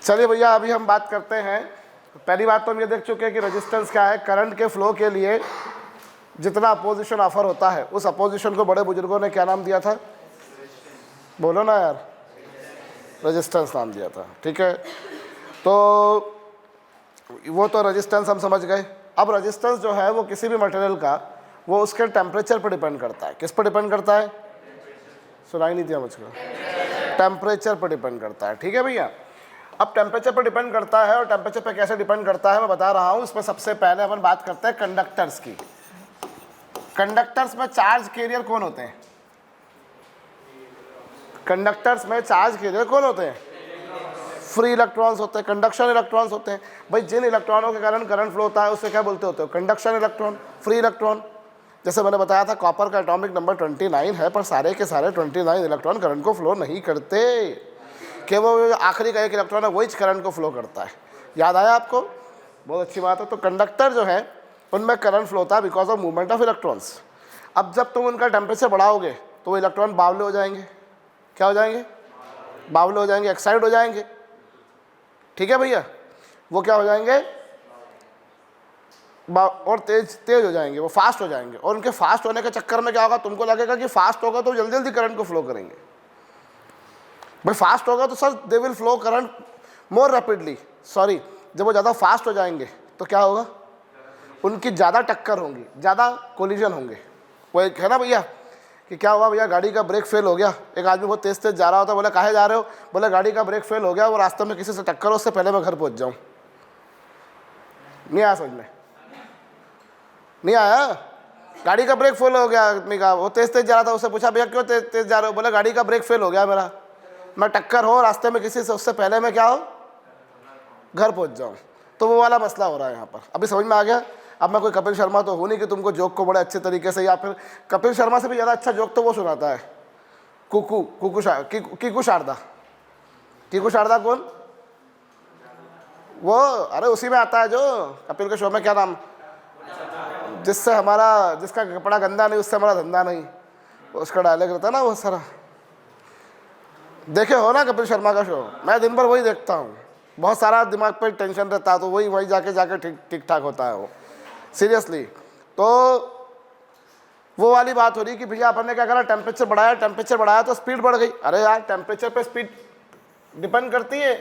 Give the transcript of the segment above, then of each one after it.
चलिए भैया, अभी हम बात करते हैं। पहली बात तो हम ये देख चुके हैं कि रेजिस्टेंस क्या है। करंट के फ्लो के लिए जितना अपोजिशन ऑफर होता है उस अपोजिशन को बड़े बुजुर्गों ने क्या नाम दिया था? बोलो ना यार, रेजिस्टेंस नाम दिया था। ठीक है, तो वो तो रेजिस्टेंस हम समझ गए। अब रेजिस्टेंस जो है वो किसी भी मटेरियल का वो उसके टेम्परेचर पर डिपेंड करता है। किस पर डिपेंड करता है? सुनाई नहीं दिया मुझको। टेम्परेचर पर डिपेंड करता है। ठीक है भैया, अब टेम्परेचर पर डिपेंड करता है, और टेम्परेचर पर कैसे डिपेंड करता है मैं बता रहा हूँ। इसमें सबसे पहले अपन बात करते हैं कंडक्टर्स की। कंडक्टर्स में चार्ज कैरियर कौन होते हैं? कंडक्टर्स में चार्ज कैरियर कौन होते हैं? फ्री इलेक्ट्रॉन्स होते हैं, कंडक्शन इलेक्ट्रॉन्स होते हैं। भाई जिन इलेक्ट्रॉनों के कारण करंट फ्लो होता है उससे क्या बोलते होते हो? Conduction electron, free electron. जैसे मैंने बताया था कॉपर का एटॉमिक नंबर 29 है, पर सारे के सारे 29 इलेक्ट्रॉन करंट को फ्लो नहीं करते। केवल आखिरी का एक इलेक्ट्रॉन है वही करंट को फ्लो करता है। याद आया आपको? बहुत अच्छी बात है। तो कंडक्टर जो है उनमें करंट फ्लो होता है because of movement of electrons. अब जब तुम उनका टेम्परेचर बढ़ाओगे तो वो इलेक्ट्रॉन बावले हो जाएंगे। क्या हो जाएंगे? बावले हो जाएंगे, एक्साइड हो जाएंगे। ठीक है भैया, वो क्या हो जाएंगे? और तेज हो जाएंगे, वो फास्ट हो जाएंगे। और उनके फास्ट होने के चक्कर में क्या होगा? तुमको लगेगा कि फास्ट होगा तो जल्दी जल्दी करंट को फ्लो करेंगे। भाई फास्ट होगा तो sir they will flow current more rapidly. Sorry, जब वो ज़्यादा फास्ट हो जाएंगे तो क्या होगा? उनकी ज़्यादा टक्कर होंगी, ज़्यादा कोलिजन होंगे। वो एक है ना भैया कि क्या हुआ भैया, गाड़ी का ब्रेक फेल हो गया। एक आदमी बहुत तेज तेज जा रहा होता है, बोले काहे जा रहे हो? बोले गाड़ी का ब्रेक फेल हो गया, वो रास्ते में किसी से टक्कर हो, उससे पहले मैं घर पहुंच जाऊं। नहीं आया समझ में? नहीं आया? गाड़ी का ब्रेक फेल हो गया आदमी का, वो तेज तेज जा रहा था, उससे पूछा भैया क्यों तेज तेज जा रहे हो? बोले गाड़ी का ब्रेक फेल हो गया मेरा, मैं टक्कर हो रास्ते में किसी से, उससे पहले मैं क्या हो, घर पहुंच जाऊं। तो वो वाला मसला हो रहा है यहाँ पर। अभी समझ में आ गया? अब मैं कोई कपिल शर्मा तो हूँ नहीं कि तुमको जोक को बड़े अच्छे तरीके से, या फिर कपिल शर्मा से भी ज़्यादा अच्छा जोक तो वो सुनाता है कीकू शारदा। कीकू शारदा कौन? वो अरे उसी में आता है जो कपिल के शो में, क्या नाम, जिसका कपड़ा गंदा नहीं उससे हमारा धंधा नहीं, उसका डायलॉग रहता है ना वो सारा। देखे हो ना कपिल शर्मा का शो? मैं दिन भर वही देखता हूँ। बहुत सारा दिमाग पर टेंशन रहता है तो वही जाके ठीक ठाक होता है वो, सीरियसली। तो वो वाली बात हो रही कि भैया अपन ने क्या करा, टेम्परेचर बढ़ाया तो स्पीड बढ़ गई। अरे यार, टेम्परेचर पे स्पीड डिपेंड करती है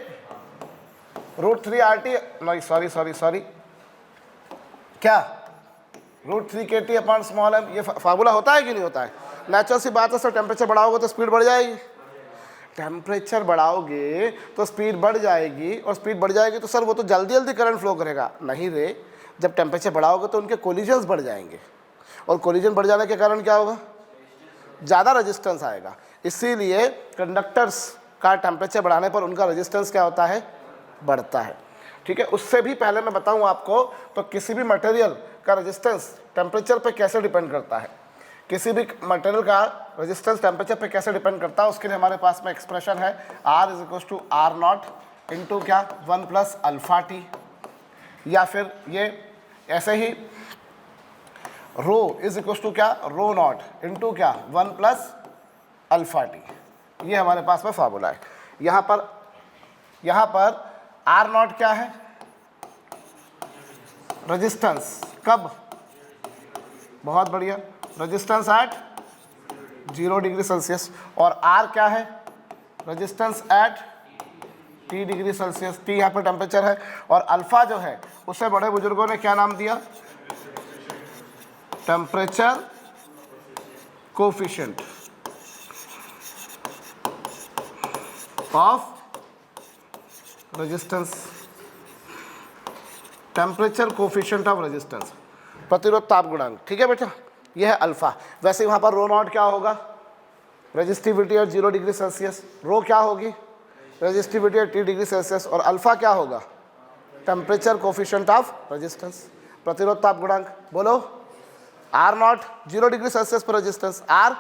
√3 RT, नहीं सॉरी, क्या √3 kT/m। ये फार्मूला होता है कि नहीं होता है? नेचुरल सी बात है सर, टेम्परेचर बढ़ाओगे तो स्पीड बढ़ जाएगी। टेम्परेचर बढ़ाओगे तो स्पीड बढ़ जाएगी, और स्पीड बढ़ जाएगी तो सर वो तो जल्दी जल्दी करंट फ्लो करेगा। नहीं रे, जब टेम्परेचर बढ़ाओगे तो उनके कोलिजन्स बढ़ जाएंगे, और कोलिजन बढ़ जाने के कारण क्या होगा? ज़्यादा रेजिस्टेंस आएगा। इसीलिए कंडक्टर्स का टेम्परेचर बढ़ाने पर उनका रेजिस्टेंस क्या होता है? बढ़ता है। ठीक है, उससे भी पहले मैं बताऊं आपको, तो किसी भी मटेरियल का रेजिस्टेंस टेम्परेचर पे कैसे डिपेंड करता है, किसी भी मटेरियल का रेजिस्टेंस टेम्परेचर पे कैसे डिपेंड करता है, उसके लिए हमारे पास में एक्सप्रेशन है R = R0 इंटू क्या 1 + अल्फा t, या फिर ये ऐसे ही रो = क्या ρ0 इंटू क्या 1 + अल्फा t। ये हमारे पास में फार्मूला है। यहाँ पर R0 क्या है? रेजिस्टेंस। कब? बहुत बढ़िया, रेजिस्टेंस एट 0 डिग्री सेल्सियस। और R क्या है? Resistance at T degree Celsius. T यहाँ पर टेम्परेचर है। और अल्फा जो है उसे बड़े बुजुर्गों ने क्या नाम दिया? Temperature coefficient of resistance. Temperature coefficient of resistance, प्रतिरोध ताप गुणांक। ठीक है बेटा, यह है अल्फा। वैसे ही वहाँ पर ρ0 क्या होगा? Resistivity at 0 degree Celsius. Rho क्या होगी? Resistivity at T degree Celsius. और अल्फा क्या होगा? टेम्परेचर कोफिशिएंट ऑफ रेजिस्टेंस, प्रतिरोध ताप गुणांक। बोलो, R0 0 डिग्री सेल्सियस पर resistance, R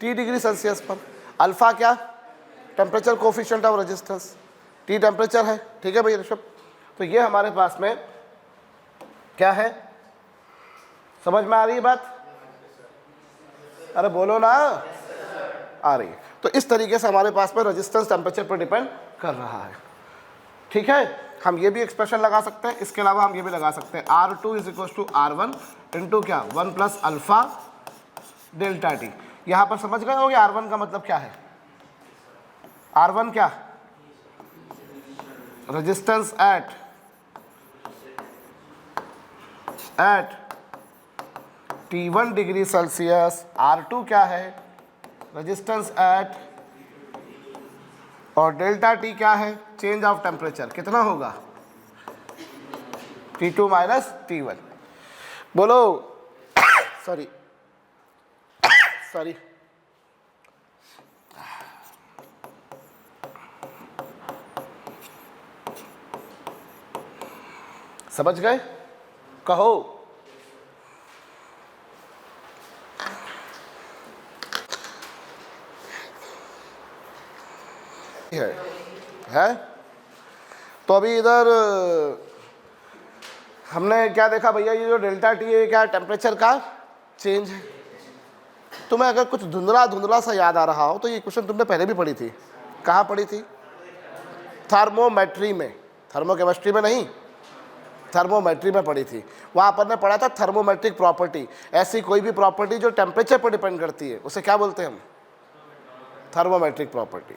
T degree Celsius पर, अल्फा क्या? Temperature coefficient of resistance, T temperature है। ठीक है भैया ऋषभ, तो ये हमारे पास में क्या है? समझ में आ रही है बात? अरे बोलो ना, आ रही है। तो इस तरीके से हमारे पास में रेजिस्टेंस टेम्परेचर पर डिपेंड कर रहा है। ठीक है, हम ये भी एक्सप्रेशन लगा सकते हैं, इसके अलावा हम ये भी लगा सकते हैं R2 is equal to R1 into क्या 1 प्लस अल्फा डेल्टा टी। यहाँ पर समझ गए होगे R1 का मतलब क्या है? R1 क्या? Resistance at T1 degree Celsius. R2 क्या है? रेजिस्टेंस एट, और डेल्टा टी क्या है? Change of temperature. कितना होगा? T2 minus T1। बोलो सॉरी सॉरी समझ गए? कहो। है तो अभी इधर हमने क्या देखा भैया, ये जो डेल्टा टी है क्या? टेम्परेचर का चेंज है। तुम्हें अगर कुछ धुंधला धुंधला सा याद आ रहा हो तो ये क्वेश्चन तुमने पहले भी पढ़ी थी। कहाँ पढ़ी थी? थर्मोमेट्री में, थर्मोकेमिस्ट्री में नहीं, थर्मोमेट्री में पढ़ी थी। वहाँ पर ने पढ़ा था थर्मोमेट्रिक प्रॉपर्टी। ऐसी कोई भी प्रॉपर्टी जो टेम्परेचर पर डिपेंड करती है उसे क्या बोलते हैं हम? Thermometric property.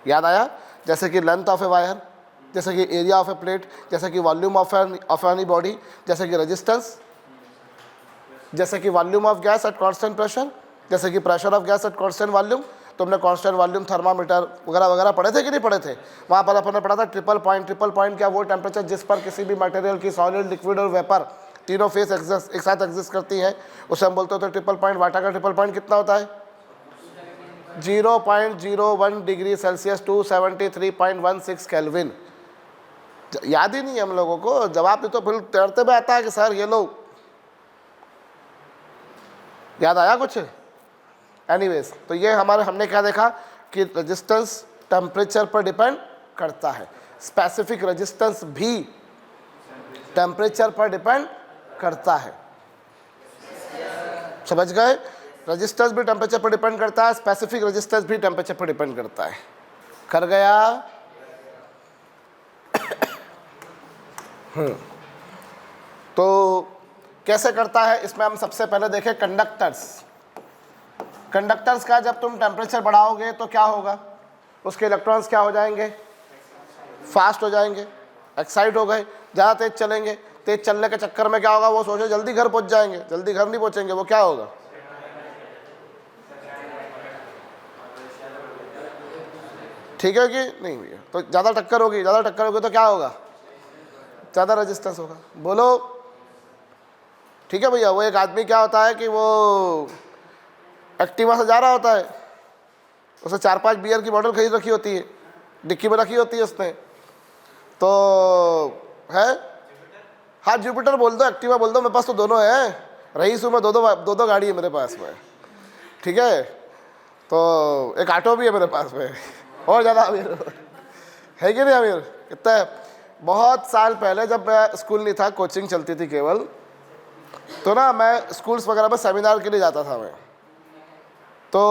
याद आया? जैसे कि लेंथ ऑफ ए वायर, जैसे कि एरिया ऑफ ए प्लेट, जैसे कि वॉल्यूम ऑफ एनी बॉडी, जैसे कि रेजिस्टेंस, जैसे कि volume of gas at constant pressure, जैसे कि pressure of gas at constant volume. तुमने कांस्टेंट वॉल्यूम थर्मामीटर वगैरह वगैरह पढ़े थे कि नहीं पढ़े थे? वहाँ पर अपन ने पढ़ा था ट्रिपल पॉइंट। ट्रिपल पॉइंट क्या? वो टेम्परेचर जिस पर किसी भी मटेरियल की सॉलिड, लिक्विड और वेपर तीनों फेस एक साथ एग्जिस्ट करती है उसे हम बोलते होते हैं ट्रिपल पॉइंट। वाटर का ट्रिपल पॉइंट कितना होता है? 0.01 डिग्री सेल्सियस टू 73.16 केल्विन। याद ही नहीं है हम लोगों को। जवाब भी तो फिर तैरते में आता है कि सर ये लो। याद आया कुछ? एनीवेज, तो ये हमने क्या देखा कि रेजिस्टेंस टेम्परेचर पर डिपेंड करता है। स्पेसिफिक रेजिस्टेंस भी टेम्परेचर पर डिपेंड करता है। समझ गए? रेजिस्टेंस भी टेम्परेचर पर डिपेंड करता है, स्पेसिफिक रेजिस्टेंस भी टेम्परेचर पर डिपेंड करता है। कर गया? तो कैसे करता है इसमें हम सबसे पहले देखें कंडक्टर्स। कंडक्टर्स का जब तुम टेम्परेचर बढ़ाओगे तो क्या होगा? उसके इलेक्ट्रॉन्स क्या हो जाएंगे? फास्ट हो जाएंगे, एक्साइट हो गए, ज़्यादा तेज चलेंगे। तेज चलने के चक्कर में क्या होगा? वो सोचो जल्दी घर पहुंच जाएंगे, जल्दी घर नहीं पहुंचेंगे। वो क्या होगा? ठीक है कि नहीं भैया? तो ज़्यादा टक्कर होगी, ज़्यादा टक्कर होगी तो क्या होगा? ज़्यादा रेजिस्टेंस होगा। बोलो ठीक है भैया? वो एक आदमी क्या होता है कि वो एक्टिवा से जा रहा होता है, उसे 4-5 बियर की बोतल खरीद रखी होती है, डिक्की में रखी होती है उसने, तो है हाँ जुपिटर बोल दो, एक्टिवा बोल दो, मेरे पास तो दोनों है। रईस हूँ मैं, दो गाड़ी है मेरे पास में। ठीक है, तो एक ऑटो भी है मेरे पास में। और ज़्यादा अमीर है कि नहीं अमीर? कितना है? बहुत साल पहले जब मैं स्कूल नहीं था, कोचिंग चलती थी केवल, तो ना मैं स्कूल्स वगैरह में सेमिनार के लिए जाता था मैं। तो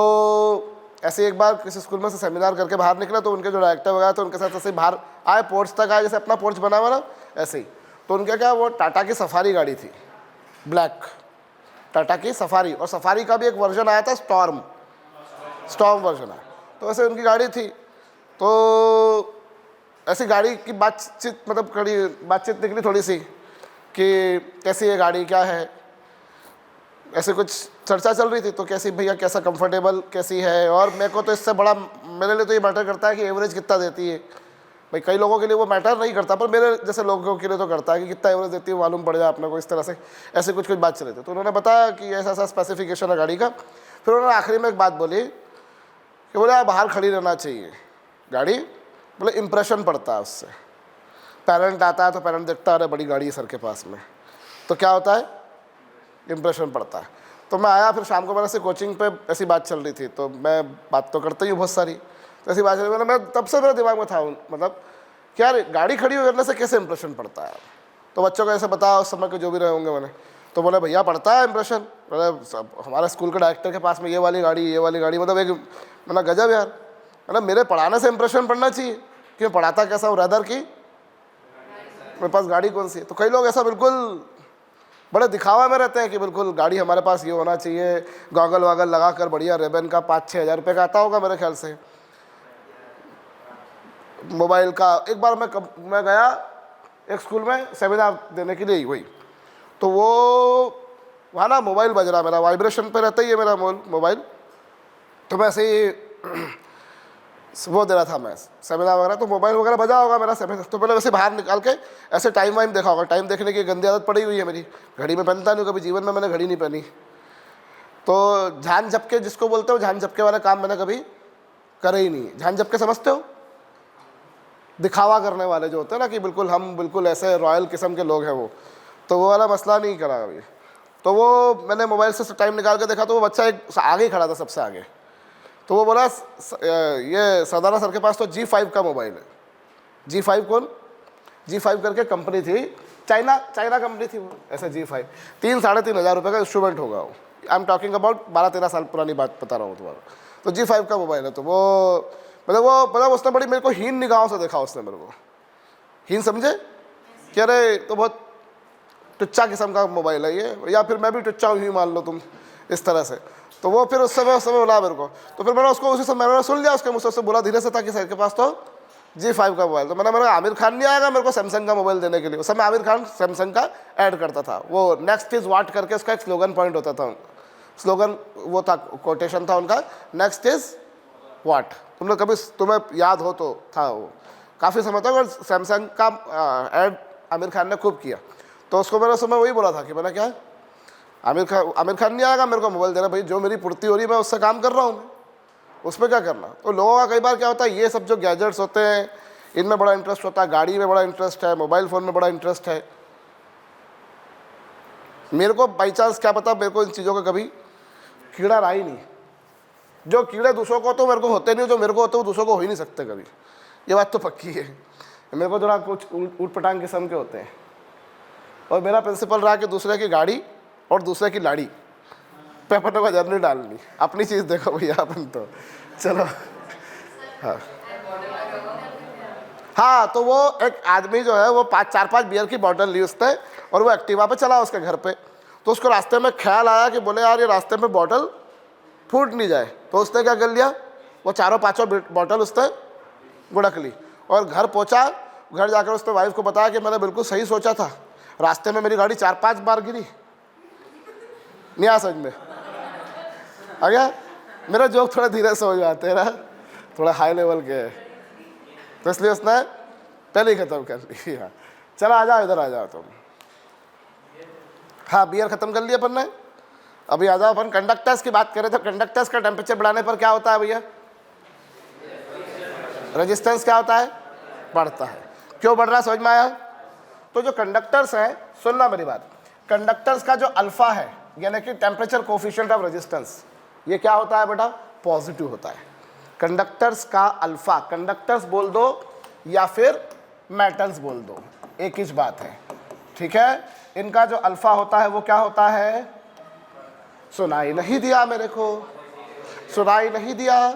ऐसे एक बार किसी स्कूल में से सेमिनार करके बाहर निकला, तो उनके जो डायरेक्टर वगैरह थे उनके साथ ऐसे बाहर आए, पोर्च तक आए, जैसे अपना पोर्च बना हुआ ना ऐसे ही। तो उनके क्या, वो टाटा की सफारी गाड़ी थी, ब्लैक टाटा की सफारी, और सफारी का भी एक वर्जन आया था स्टॉर्म वर्जन आया। तो ऐसे उनकी गाड़ी थी। तो ऐसी गाड़ी की बातचीत, मतलब कड़ी बातचीत निकली थोड़ी सी कि कैसी है गाड़ी, क्या है, ऐसे कुछ चर्चा चल रही थी। तो कैसी भैया, कैसा कंफर्टेबल कैसी है, और मेरे को तो इससे बड़ा, मेरे लिए तो ये मैटर करता है कि एवरेज कितना देती है। भाई कई लोगों के लिए वो मैटर नहीं करता, पर मेरे जैसे लोगों के लिए तो करता है कि कितना एवरेज देती है मालूम पड़ जाए अपने को। इस तरह से ऐसे कुछ बात चले थे। तो उन्होंने बताया कि ऐसा ऐसा स्पेसिफिकेशन है गाड़ी का। फिर उन्होंने आखिरी में एक बात बोली कि बोले बाहर खड़ी रहना चाहिए गाड़ी, बोले इम्प्रेशन पड़ता है उससे। पेरेंट आता है तो पेरेंट देखता है अरे बड़ी गाड़ी है सर के पास में, तो क्या होता है, इम्प्रेशन पड़ता है। तो मैं आया, फिर शाम को मेरे से कोचिंग पे ऐसी बात चल रही थी, तो मैं बात तो करता ही हूँ बहुत सारी, तो ऐसी बात चल रही, मैं तब से मेरे दिमाग में था मतलब क्या गाड़ी खड़ी करने से कैसे इंप्रेशन पड़ता है। तो बच्चों को ऐसे बताया उस समय के जो भी रहे होंगे मैंने, तो बोले भैया पड़ता है इंप्रेशन। मतलब हमारे स्कूल के डायरेक्टर के पास में ये वाली गाड़ी, मतलब एक, मतलब गजब यार, मतलब मेरे पढ़ाने से इंप्रेशन पड़ना चाहिए कि मैं पढ़ाता कैसा हूँ, रैदर की मेरे पास गाड़ी कौन सी है। तो कई लोग ऐसा बिल्कुल बड़े दिखावा में रहते हैं कि बिल्कुल गाड़ी हमारे पास ये होना चाहिए, गॉगल वागल लगा कर बढ़िया रेबन का 5-6 हज़ार रुपये का आता होगा मेरे ख्याल से। मोबाइल का एक बार मैं गया एक स्कूल में सेमिनार देने के लिए वही, तो वो वहाँ ना मोबाइल बज रहा, मेरा वाइब्रेशन पे रहता ही है मेरा मोबाइल, तो मैं ऐसे ही वो दे रहा था मैं सेमिनार वगैरह, तो मोबाइल वगैरह बजा होगा मेरा सेमिनार, तो मैंने वैसे बाहर निकाल के ऐसे टाइम वाइम देखा होगा। टाइम देखने की गंदी आदत पड़ी हुई है मेरी, घड़ी में पहनता नहीं, कभी जीवन में मैंने घड़ी नहीं पहनी। तो झान झपके जिसको बोलते हो, झान झपके वाले काम मैंने कभी करे ही नहीं। झान झपके समझते हो? दिखावा करने वाले जो होते हैं ना कि बिल्कुल हम बिल्कुल ऐसे रॉयल किस्म के लोग हैं तो वो वाला मसला नहीं करा कभी। तो वो मैंने मोबाइल से टाइम निकाल के देखा, तो वो बच्चा एक आगे ही खड़ा था, सबसे आगे। तो वो बोला ये सरदारा सर के पास तो G5 का मोबाइल है। G5 कौन? G5 करके कंपनी थी, चाइना कंपनी थी वो, ऐसा G5 3-3.5 हज़ार रुपये का इंस्ट्रूमेंट होगा वो। आई एम टॉकिंग अबाउट 12-13 साल पुरानी बात बता रहा हूँ तुम्हारा। तो G5 का मोबाइल है। तो वो मतलब उसने बड़ी मेरे को हीन निगाहों से देखा, उसने मेरे को हीन समझे कि अरे तो बहुत टुच्चा किस्म का मोबाइल है ये, या फिर मैं भी टुच्चा हूँ ही मान लो तुम, इस तरह से। तो वो फिर उस समय बोला मेरे को, तो फिर मैंने उसको उसी समय मैंने सुन लिया उसके मुझसे, उससे बोला धीरे से था कि सर के पास तो G5 का मोबाइल। तो मैंने आमिर खान नहीं आएगा मेरे को सैमसंग का मोबाइल देने के लिए। उस समय आमिर खान सैमसंग का ऐड करता था, वो नेक्स्ट इज़ व्हाट करके उसका एक स्लोगन पॉइंट होता था, स्लोगन वो था, कोटेशन था उनका, नेक्स्ट इज़ व्हाट। तुम लोग कभी तुम्हें याद हो तो था वो काफ़ी समय तक, और सैमसंग का ऐड आमिर खान ने खूब किया। तो उसको मैंने उस समय वही बोला था कि मैंने क्या आमिर खान नहीं आएगा मेरे को मोबाइल देना, भाई जो मेरी पूर्ति हो रही है मैं उससे काम कर रहा हूँ, मैं उसमें क्या करना। तो लोगों का कई बार क्या होता है, ये सब जो गैजेट्स होते हैं इनमें बड़ा इंटरेस्ट होता है, गाड़ी में बड़ा इंटरेस्ट है, मोबाइल फ़ोन में बड़ा इंटरेस्ट है। मेरे को बाई चांस क्या पता, मेरे को इन चीज़ों का कभी कीड़ा रहा ही नहीं। जो कीड़े दूसरों को तो मेरे को होते नहीं, जो मेरे को होते वो दूसरों को हो ही नहीं सकते कभी, ये बात तो पक्की है। मेरे को थोड़ा कुछ ऊट पटांग किस्म के होते हैं, और मेरा प्रिंसिपल रहा कि दूसरे की गाड़ी और दूसरे की लाड़ी पे अपन को नजर नहीं डालनी, अपनी चीज़ देखो भैया अपन तो चलो। हाँ तो वो एक आदमी जो है वो 4-5 बियर की बॉटल ली उसने, और वो एक्टिवा पे चला उसके घर पे। तो उसको रास्ते में ख्याल आया कि बोले यार ये रास्ते में बॉटल फूट नहीं जाए, तो उसने क्या कर लिया, वो 4-5 बॉटल उसने गुड़क ली और घर पहुंचा। घर जाकर उसने वाइफ को बताया कि मैंने बिल्कुल सही सोचा था, रास्ते में मेरी गाड़ी 4-5 बार गिरी। नहीं आ समझ में आ गया? मेरा जोक थोड़ा धीरे से हो जाते हैं ना, थोड़ा हाई लेवल के है, तो इसलिए उसने पहले ही ख़त्म कर ली। हाँ चलो आ जाओ, इधर आ जाओ तुम। हाँ बियर ख़त्म कर लिया अपन ने, अभी आ जाओ अपन कंडक्टर्स की बात करें। तो कंडक्टर्स का टेम्परेचर बढ़ाने पर क्या होता है भैया? रेजिस्टेंस क्या होता है? बढ़ता है। क्यों बढ़ रहा है समझ में आया? तो जो कंडक्टर्स हैं, सुनना मेरी बात, कंडक्टर्स का जो अल्फा है यानी कि टेम्परेचर कोफिशिएंट ऑफ रेजिस्टेंस, ये क्या होता है बेटा? पॉजिटिव होता है। कंडक्टर्स का अल्फा, कंडक्टर्स बोल दो या फिर मेटल्स बोल दो, एक ही बात है, ठीक है। इनका जो अल्फा होता है वो क्या होता है? सुनाई नहीं दिया मेरे को? सुनाई नहीं दिया?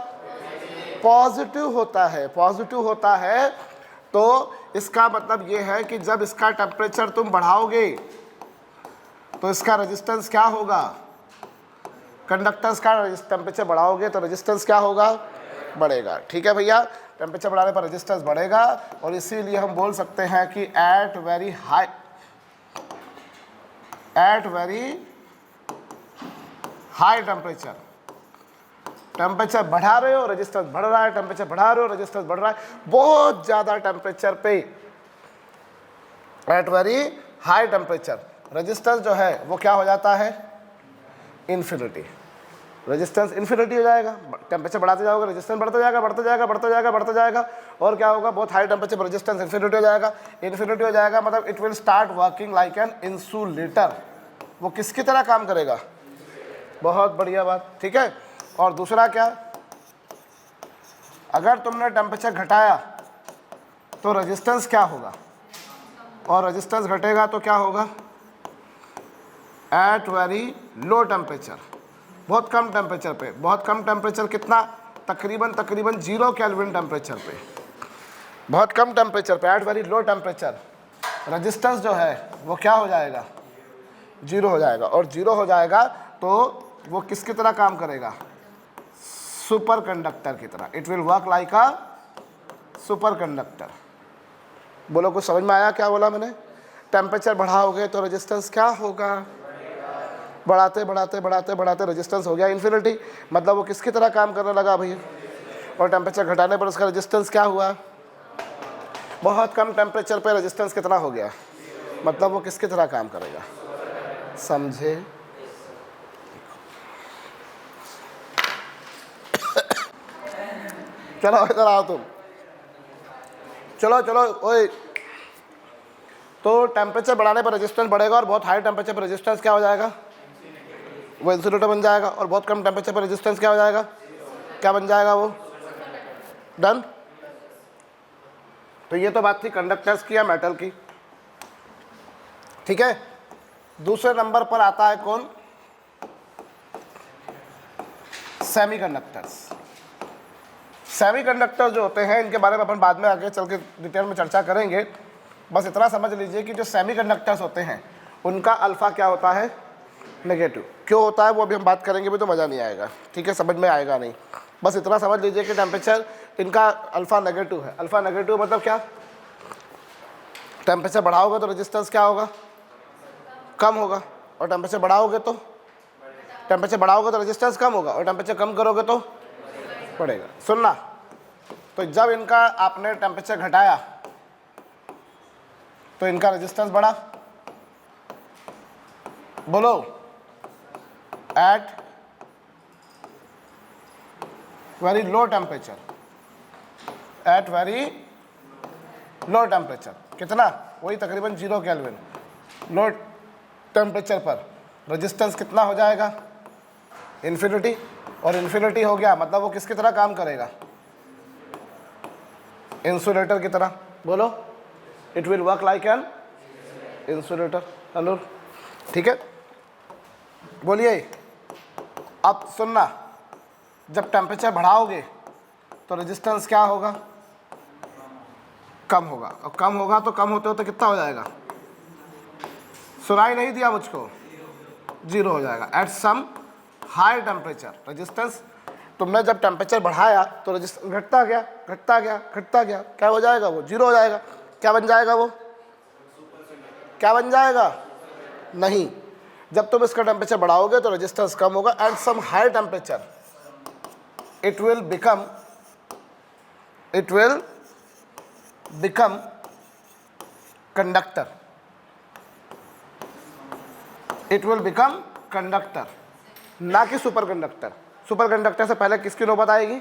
पॉजिटिव होता है। पॉजिटिव होता है तो इसका मतलब ये है कि जब इसका टेम्परेचर तुम बढ़ाओगे तो इसका रेजिस्टेंस क्या होगा? कंडक्टर्स का टेम्परेचर बढ़ाओगे तो रेजिस्टेंस क्या होगा? बढ़ेगा। ठीक है भैया, टेम्परेचर बढ़ाने पर रेजिस्टेंस बढ़ेगा, और इसीलिए हम बोल सकते हैं कि at very high temperature, temperature बढ़ा रहे हो रेजिस्टेंस बढ़ रहा है, टेम्परेचर बढ़ा रहे हो रेजिस्टेंस बढ़ रहा है। बहुत ज़्यादा टेम्परेचर पे, at very high temperature, resistance जो है वो क्या हो जाता है? इन्फिनिटी। रेजिस्टेंस इन्फिनिटी हो जाएगा। टेम्परेचर बढ़ाते जाओगे रेजिस्टेंस बढ़ता जाएगा, बढ़ता जाएगा, बढ़ता जाएगा, बढ़ता जाएगा, और क्या होगा? बहुत हाई टेम्परेचर पर रेजिस्टेंस इन्फिनिटी हो जाएगा। इन्फिनिटी हो जाएगा मतलब it will start working like an insulator. वो किसकी तरह काम करेगा? बहुत बढ़िया बात, ठीक है। और दूसरा क्या? अगर तुमने टेम्परेचर घटाया तो रेजिस्टेंस क्या होगा? और रेजिस्टेंस घटेगा तो क्या होगा? एट वेरी लो टेम्परेचर, बहुत कम टेम्परेचर पे, बहुत कम टेम्परेचर कितना? तकरीबन 0 केल्विन टेम्परेचर पे, बहुत कम टेम्परेचर पे, at very low temperature resistance जो है वो क्या हो जाएगा, जीरो हो जाएगा। और जीरो हो जाएगा तो वो किसकी तरह काम करेगा, सुपर कंडक्टर की तरह। It will work like a super conductor. बोलो कुछ समझ में आया क्या बोला मैंने? टेम्परेचर बढ़ाओगे तो रेजिस्टेंस क्या होगा, बढ़ाते बढ़ाते बढ़ाते बढ़ाते रेजिस्टेंस हो गया इन्फिनिटी, मतलब वो किसकी तरह काम करने लगा भैया। और टेम्परेचर घटाने पर उसका रेजिस्टेंस क्या हुआ, बहुत कम टेम्परेचर पे रेजिस्टेंस कितना हो गया, मतलब वो किसकी तरह काम करेगा, समझे? चलो इधर आओ तुम, चलो चलो ओए। तो टेम्परेचर बढ़ाने पर रेजिस्टेंस बढ़ेगा और बहुत हाई टेम्परेचर पर रेजिस्टेंस क्या हो जाएगा, वो इंसुलेटर बन जाएगा। और बहुत कम टेम्परेचर पर रेजिस्टेंस क्या हो जाएगा, क्या बन जाएगा वो, डन। तो ये तो बात थी कंडक्टर्स की या मेटल की, ठीक है। दूसरे नंबर पर आता है कौन, सेमीकंडक्टर्स। सेमीकंडक्टर जो होते हैं इनके बारे में अपन बाद में आगे चल के डिटेल में चर्चा करेंगे। बस इतना समझ लीजिए कि जो सेमीकंडक्टर्स होते हैं उनका अल्फा क्या होता है, नेगेटिव। क्यों होता है वो अभी हम बात करेंगे, भी तो मज़ा नहीं आएगा, ठीक है, समझ में आएगा नहीं। बस इतना समझ लीजिए कि टेम्परेचर इनका अल्फा नेगेटिव है। अल्फा नेगेटिव मतलब क्या, टेम्परेचर बढ़ाओगे तो रेजिस्टेंस क्या होगा, कम होगा। और टेम्परेचर बढ़ाओगे तो रेजिस्टेंस कम होगा। और टेम्परेचर कम करोगे तो बढ़ेगा। सुनना, तो जब इनका आपने टेम्परेचर घटाया तो इनका रेजिस्टेंस बढ़ा, बोलो, at very low temperature, at very low temperature कितना, वही तकरीबन 0 केल्विन। लो टेम्परेचर पर रेजिस्टेंस कितना हो जाएगा, इन्फिनिटी। और इन्फिनिटी हो गया मतलब वो किसकी तरह काम करेगा, इंसुलेटर की तरह। बोलो, it will work like an insulator. अनुर, ठीक है, बोलिए। अब सुनना, जब टेम्परेचर बढ़ाओगे तो रेजिस्टेंस क्या होगा, कम होगा। और कम होगा तो कम होते होते कितना हो जाएगा, सुनाई नहीं दिया मुझको, 0 हो जाएगा। At some high temperature resistance, तुमने जब टेम्परेचर बढ़ाया तो रेजिस्टेंस घटता गया घटता गया घटता गया, क्या हो जाएगा वो, 0 हो जाएगा। क्या बन जाएगा वो, क्या बन जाएगा, नहीं। जब तुम इसका टेम्परेचर बढ़ाओगे तो रेजिस्टेंस कम होगा। At some high temperature it will become conductor, it will become conductor, ना कि सुपर कंडक्टर। सुपर कंडक्टर से पहले किसकी नौबत आएगी,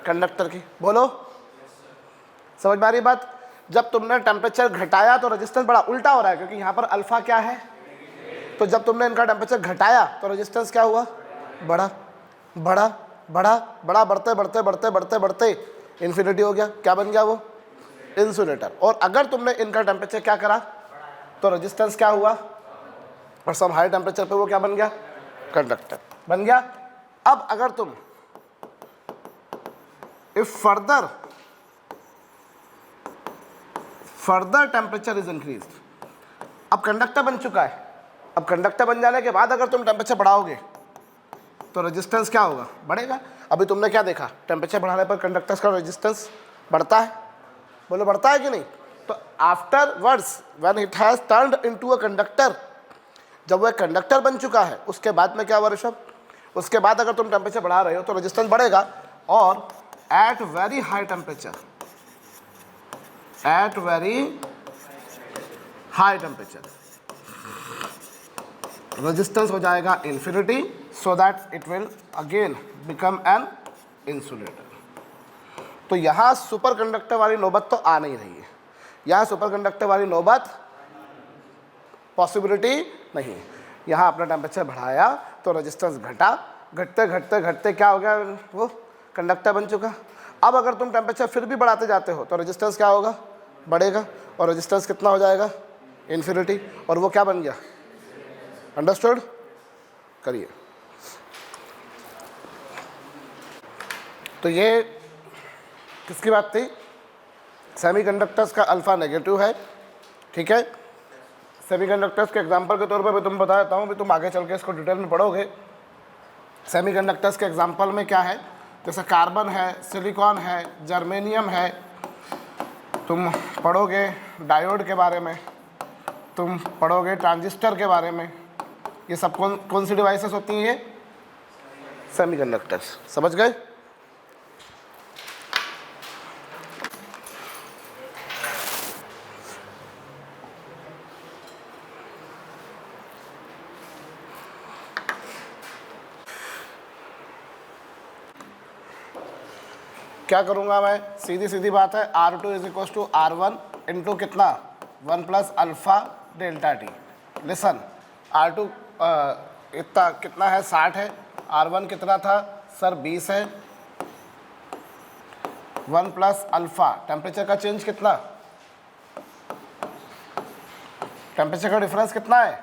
कंडक्टर की। बोलो, समझ में आ रही बात? जब तुमने टेम्परेचर घटाया तो रेजिस्टेंस बढ़ा, उल्टा हो रहा है क्योंकि यहाँ पर अल्फा क्या है, तो जब तुमने इनका टेम्परेचर घटाया तो रेजिस्टेंस क्या हुआ, बढ़ा बढ़ा बढ़ा बढ़ा, बढ़ते बढ़ते बढ़ते बढ़ते बढ़ते इन्फिनिटी हो गया। क्या बन गया वो, इंसुलेटर। और अगर तुमने इनका टेम्परेचर क्या करा तो रेजिस्टेंस क्या हुआ, और सब हाई टेम्परेचर पे वो क्या बन गया, कंडक्टर बन गया। अब अगर तुम if further temperature is increase, अब कंडक्टर बन चुका है, अब कंडक्टर बन जाने के बाद अगर तुम टेम्परेचर बढ़ाओगे तो रेजिस्टेंस क्या होगा, बढ़ेगा। अभी तुमने क्या देखा, टेम्परेचर बढ़ाने पर कंडक्टर्स का रेजिस्टेंस बढ़ता है। बोलो, बढ़ता है कि नहीं? तो afterwards when it has turned into a conductor, जब वह कंडक्टर बन चुका है उसके बाद में क्या हुआ ऋषभ, उसके बाद अगर तुम टेम्परेचर बढ़ा रहे हो तो रेजिस्टेंस बढ़ेगा। और at very high temperature, at very high temperature resistance हो जाएगा infinity, so that it will again become an insulator. तो यहाँ सुपर कंडक्टर वाली नौबत तो आ नहीं रही है, यहाँ सुपर कंडक्टर वाली नौबत पॉसिबिलिटी नहीं है। यहाँ अपना टेम्परेचर बढ़ाया तो रेजिस्टेंस घटा, घटते घटते घटते क्या हो गया, वो कंडक्टर बन चुका। अब अगर तुम टेम्परेचर फिर भी बढ़ाते जाते हो तो रेजिस्टेंस क्या होगा, बढ़ेगा। और रेजिस्टेंस कितना हो जाएगा, इन्फिनिटी। और वो क्या बन गया, अंडरस्टूड? करिए। तो ये किसकी बात थी, सेमीकंडक्टर्स का अल्फा नेगेटिव है, ठीक है। सेमीकंडक्टर्स के एग्जांपल के तौर पर मैं तुम बता देता हूँ, भी तुम आगे चल के इसको डिटेल में पढ़ोगे। सेमीकंडक्टर्स के एग्जांपल में क्या है, जैसे कार्बन है, सिलिकॉन है, जर्मेनियम है, तुम पढ़ोगे डायोड के बारे में, तुम पढ़ोगे ट्रांजिस्टर के बारे में। ये सब कौन सी डिवाइसेस होती हैं, ये सेमीकंडक्टर्स। समझ गए? क्या करूँगा मैं, सीधी सीधी बात है, R2 is equal to R1 into कितना 1 plus alpha delta T. Listen, R2 इतना कितना है 60 है, R1 कितना था सर 20 है, 1 प्लस अल्फ़ा, टेम्परेचर का चेंज कितना, टेम्परेचर का डिफरेंस कितना है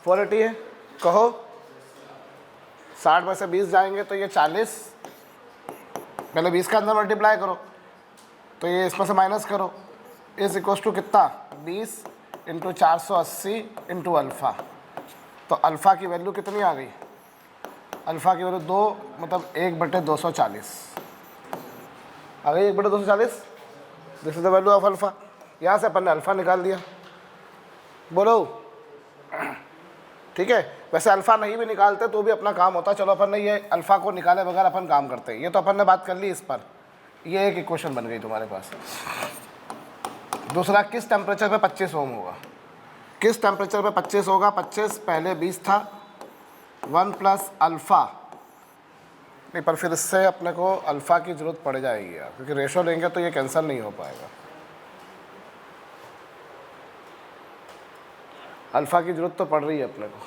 480 है। कहो 60 में से 20 जाएंगे तो ये 40, पहले 20 का अंदर मल्टीप्लाई करो, तो ये इसमें से माइनस करो, इज इक्वल टू कितना 20 इंटू 480 इंटू अल्फ़ा। तो अल्फ़ा की वैल्यू कितनी आ गई, अल्फ़ा की वैल्यू 2 मतलब 1/240 आ गई, 1/240। This is the value of alpha. यहाँ से अपन ने अल्फ़ा निकाल दिया, बोलो ठीक है। वैसे अल्फ़ा नहीं भी निकालते तो भी अपना काम होता, चलो अपन ने ये अल्फ़ा को निकाले बगैर अपन काम करते हैं। ये तो अपन ने बात कर ली इस पर, ये एक इक्वेशन बन गई तुम्हारे पास। दूसरा, किस टेम्परेचर पे 25 ओम होगा, किस टेम्परेचर पे 25 होगा, 25 पहले 20 था, 1 प्लस अल्फ़ा, नहीं पर फिर इससे अपने को अल्फ़ा की ज़रूरत पड़ जाएगी यार, क्योंकि रेशो लेंगे तो ये कैंसिल नहीं हो पाएगा। अल्फ़ा की ज़रूरत तो पड़ रही है अपने को।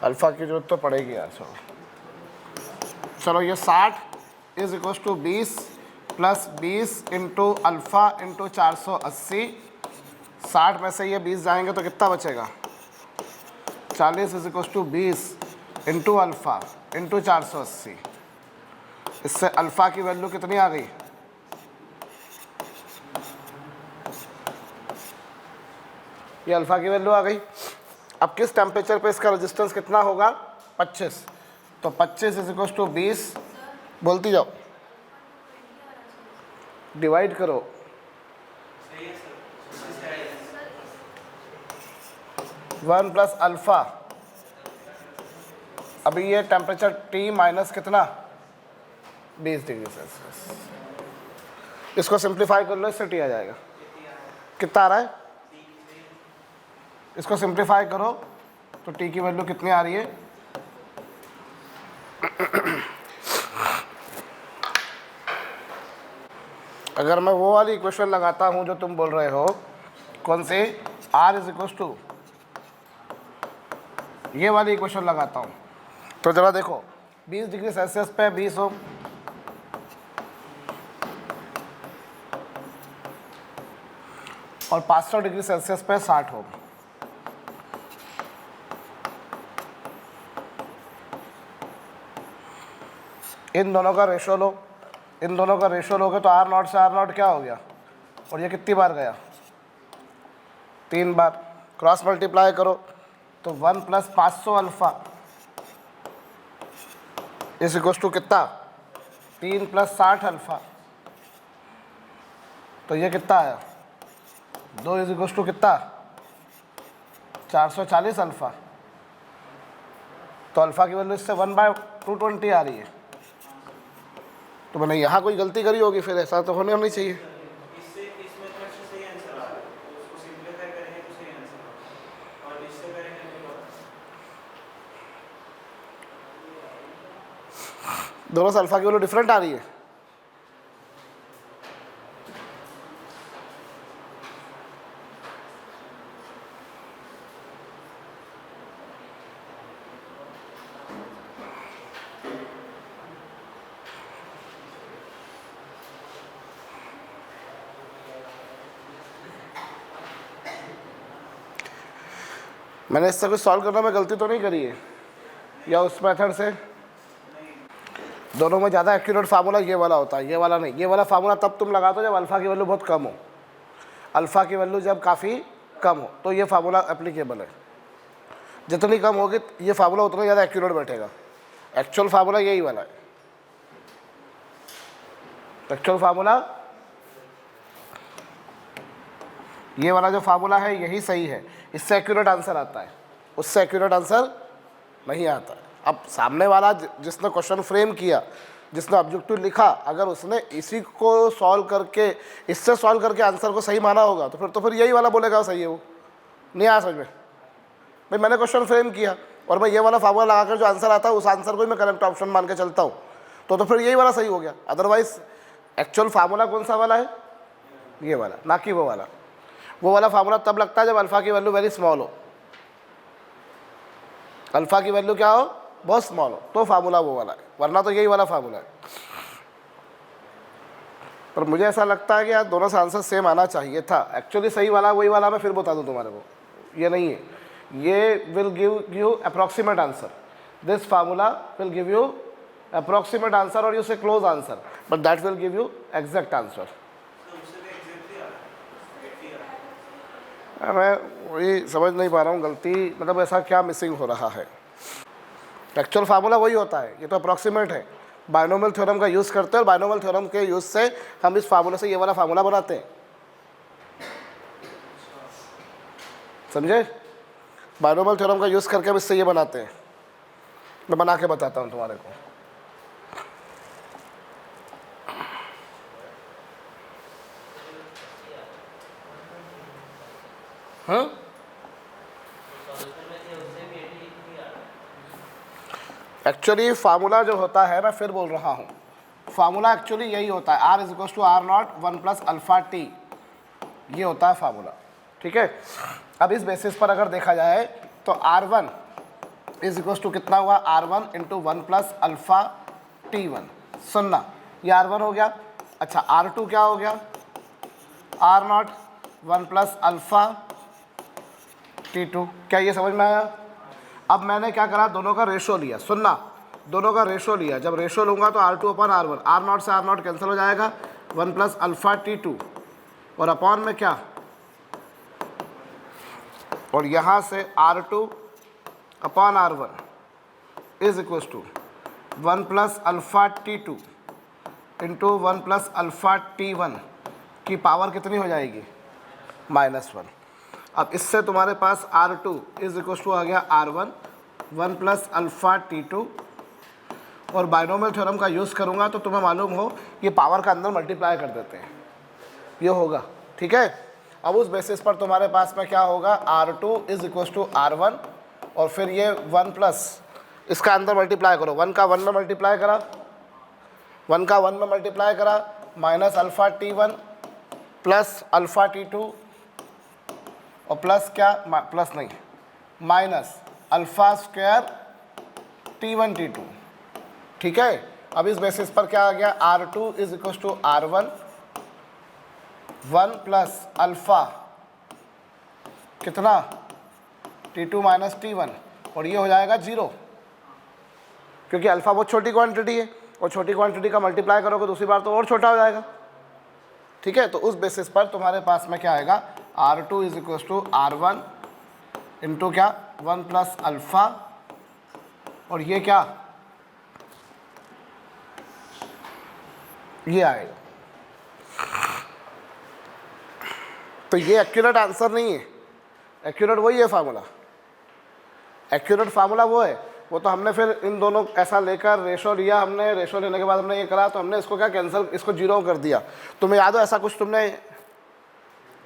अल्फ़ा की ज़रूरत तो पड़ेगी यार। चलो ये 60 is equal to 20 plus 20 into alpha into 480। 60 में से ये 20 जाएंगे तो कितना बचेगा, 40 is equal to 20 into alpha into 480। इससे अल्फ़ा की वैल्यू कितनी आ गई, ये अल्फ़ा की वैल्यू आ गई। अब किस टेम्परेचर पे इसका रेजिस्टेंस कितना होगा 25, तो 25 इज इक्वल टू 20, बोलती जाओ, डिवाइड करो, 1 प्लस अल्फ़ा, अभी ये टेम्परेचर T माइनस कितना 20 डिग्री सेल्सियस। इसको सिंप्लीफाई कर लो, इससे T आ जाएगा, कितना आ रहा है, इसको सिंप्लीफाई करो तो T की वैल्यू कितनी आ रही है, अगर मैं वो वाली इक्वेशन लगाता हूँ जो तुम बोल रहे हो, कौन सी, R इज इक्वल टू, ये वाली इक्वेशन लगाता हूँ, तो ज़रा देखो 20 डिग्री सेल्सियस पे 20 ओम, और 500 डिग्री सेल्सियस पे 60 ओम। इन दोनों का रेशो लो, इन दोनों का रेशो लोगे तो R नॉट से R नॉट क्या हो गया, और ये कितनी बार गया 3 बार, क्रॉस मल्टीप्लाई करो तो 1 प्लस 500 अल्फ़ा इस इक्वल टू कितना 3 प्लस 60 अल्फ़ा, तो ये कितना आया 2 इज इक्वल टू कितना 440 अल्फ़ा। तो अल्फ़ा की वैल्यू इससे 1/220 आ रही है। तो मैंने यहाँ कोई गलती करी होगी, फिर ऐसा तो होने नहीं चाहिए। दोनों से अल्फ़ा की वैल्यू डिफरेंट आ रही है। मैंने इससे कुछ सॉल्व करने में गलती तो नहीं करी है, या उस मेथड से? दोनों में ज़्यादा एक्यूरेट फार्मूला ये वाला होता है, ये वाला नहीं। ये वाला फार्मूला तब तुम लगाते हो जब अल्फ़ा की वैल्यू बहुत कम हो, अल्फ़ा की वैल्यू जब काफ़ी कम हो तो ये फार्मूला एप्लीकेबल है। जितनी कम होगी ये फार्मूला उतना ज़्यादा एक्यूरेट बैठेगा। एक्चुअल फार्मूला यही वाला है, एक्चुअल फार्मूला ये वाला जो फार्मूला है यही सही है, इससे एक्यूरेट आंसर आता है, उससे एक्यूरेट आंसर नहीं आता है। अब सामने वाला जिसने क्वेश्चन फ्रेम किया, जिसने ऑब्जेक्टिव लिखा, अगर उसने इसी को सॉल्व करके, इससे सॉल्व करके आंसर को सही माना होगा तो फिर यही वाला बोलेगा सही है। वो नहीं आया समझ में? भाई मैंने क्वेश्चन फ्रेम किया और मैं ये वाला फार्मूला लगाकर जो आंसर आता है उस आंसर को ही मैं करेक्ट ऑप्शन मान के चलता हूँ, तो फिर यही वाला सही हो गया। अदरवाइज एक्चुअल फार्मूला कौन सा वाला है? ये वाला, ना कि वो वाला। वो वाला फार्मूला तब लगता है जब अल्फ़ा की वैल्यू वेरी स्मॉल हो, अल्फ़ा की वैल्यू क्या हो? बहुत स्मॉल हो, तो फार्मूला वो वाला है, वरना तो यही वाला फार्मूला है। पर मुझे ऐसा लगता है कि यार दोनों से आंसर सेम आना चाहिए था। एक्चुअली सही वाला वही वाला, मैं फिर बता दूं तुम्हारे को, ये नहीं है। ये will give you approximate answer, this formula will give you approximate answer और यू से close answer, but that will give you exact answer. मैं वही समझ नहीं पा रहा हूँ गलती, मतलब ऐसा क्या मिसिंग हो रहा है। एक्चुअल फार्मूला वही होता है, ये तो अप्रॉक्सीमेट है। बायनोमियल थ्योरम का यूज़ करते हैं और बायनोमियल थ्योरम के यूज़ से हम इस फार्मूले से ये वाला फार्मूला बनाते हैं, समझे? बायनोमियल थ्योरम का यूज़ करके हम इससे ये बनाते हैं। मैं बना के बताता हूँ तुम्हारे को। हाँ, एक्चुअली फार्मूला जो होता है, मैं फिर बोल रहा हूँ, फार्मूला एक्चुअली यही होता है, R is equal to R naught 1 plus alpha T, ये होता है फार्मूला। ठीक है, अब इस बेसिस पर अगर देखा जाए तो R1 इज इक्वल टू कितना हुआ? R1 into 1 plus alpha T1। सुनना, ये R1 हो गया। अच्छा, R2 क्या हो गया? R not 1 plus alpha T2। क्या ये समझ में आया? अब मैंने क्या करा, दोनों का रेशो लिया। सुनना, दोनों का रेशो लिया। जब रेशो लूँगा तो R2 upon R1, R not से R नॉट कैंसिल हो जाएगा, 1 प्लस अल्फ़ा T2 और अपॉन में क्या, और यहाँ से R2 upon R1 is equal to 1 plus alpha T2 into 1 plus alpha T1 की पावर कितनी हो जाएगी? -1। अब इससे तुम्हारे पास R2 इज इक्वल टू आ गया R1 1 प्लस अल्फ़ा T2, और बायनोमियल थ्योरम का यूज़ करूँगा तो तुम्हें मालूम हो ये पावर का अंदर मल्टीप्लाई कर देते हैं, ये होगा। ठीक है, अब उस बेसिस पर तुम्हारे पास में क्या होगा, R2 is equal to R1 और फिर ये 1 प्लस इसका अंदर मल्टीप्लाई करो, 1 का 1 में मल्टीप्लाई करा, 1 का 1 में मल्टीप्लाई करा, minus alpha T1 plus alpha T2 और प्लस क्या, प्लस नहीं, minus alpha square T1 T2। ठीक है, अब इस बेसिस पर क्या आ गया, R2 is equal to R1 1 plus alpha कितना, T2 माइनस T1, और ये हो जाएगा 0, क्योंकि अल्फ़ा बहुत छोटी क्वांटिटी है और छोटी क्वांटिटी का मल्टीप्लाई करोगे दूसरी बार तो और छोटा हो जाएगा। ठीक है, तो उस बेसिस पर तुम्हारे पास में क्या आएगा, R2 is equal to R1 into क्या, 1 प्लस अल्फ़ा, और ये क्या, ये आएगा। तो ये एक्यूरेट आंसर नहीं है, एक्यूरेट वही है फार्मूला, एक्यूरेट फार्मूला वो है। वो तो हमने फिर इन दोनों ऐसा लेकर रेशो लिया, हमने रेशो लेने के बाद हमने ये करा, तो हमने इसको क्या कैंसिल, इसको 0 कर दिया। तुम्हें याद हो ऐसा कुछ तुमने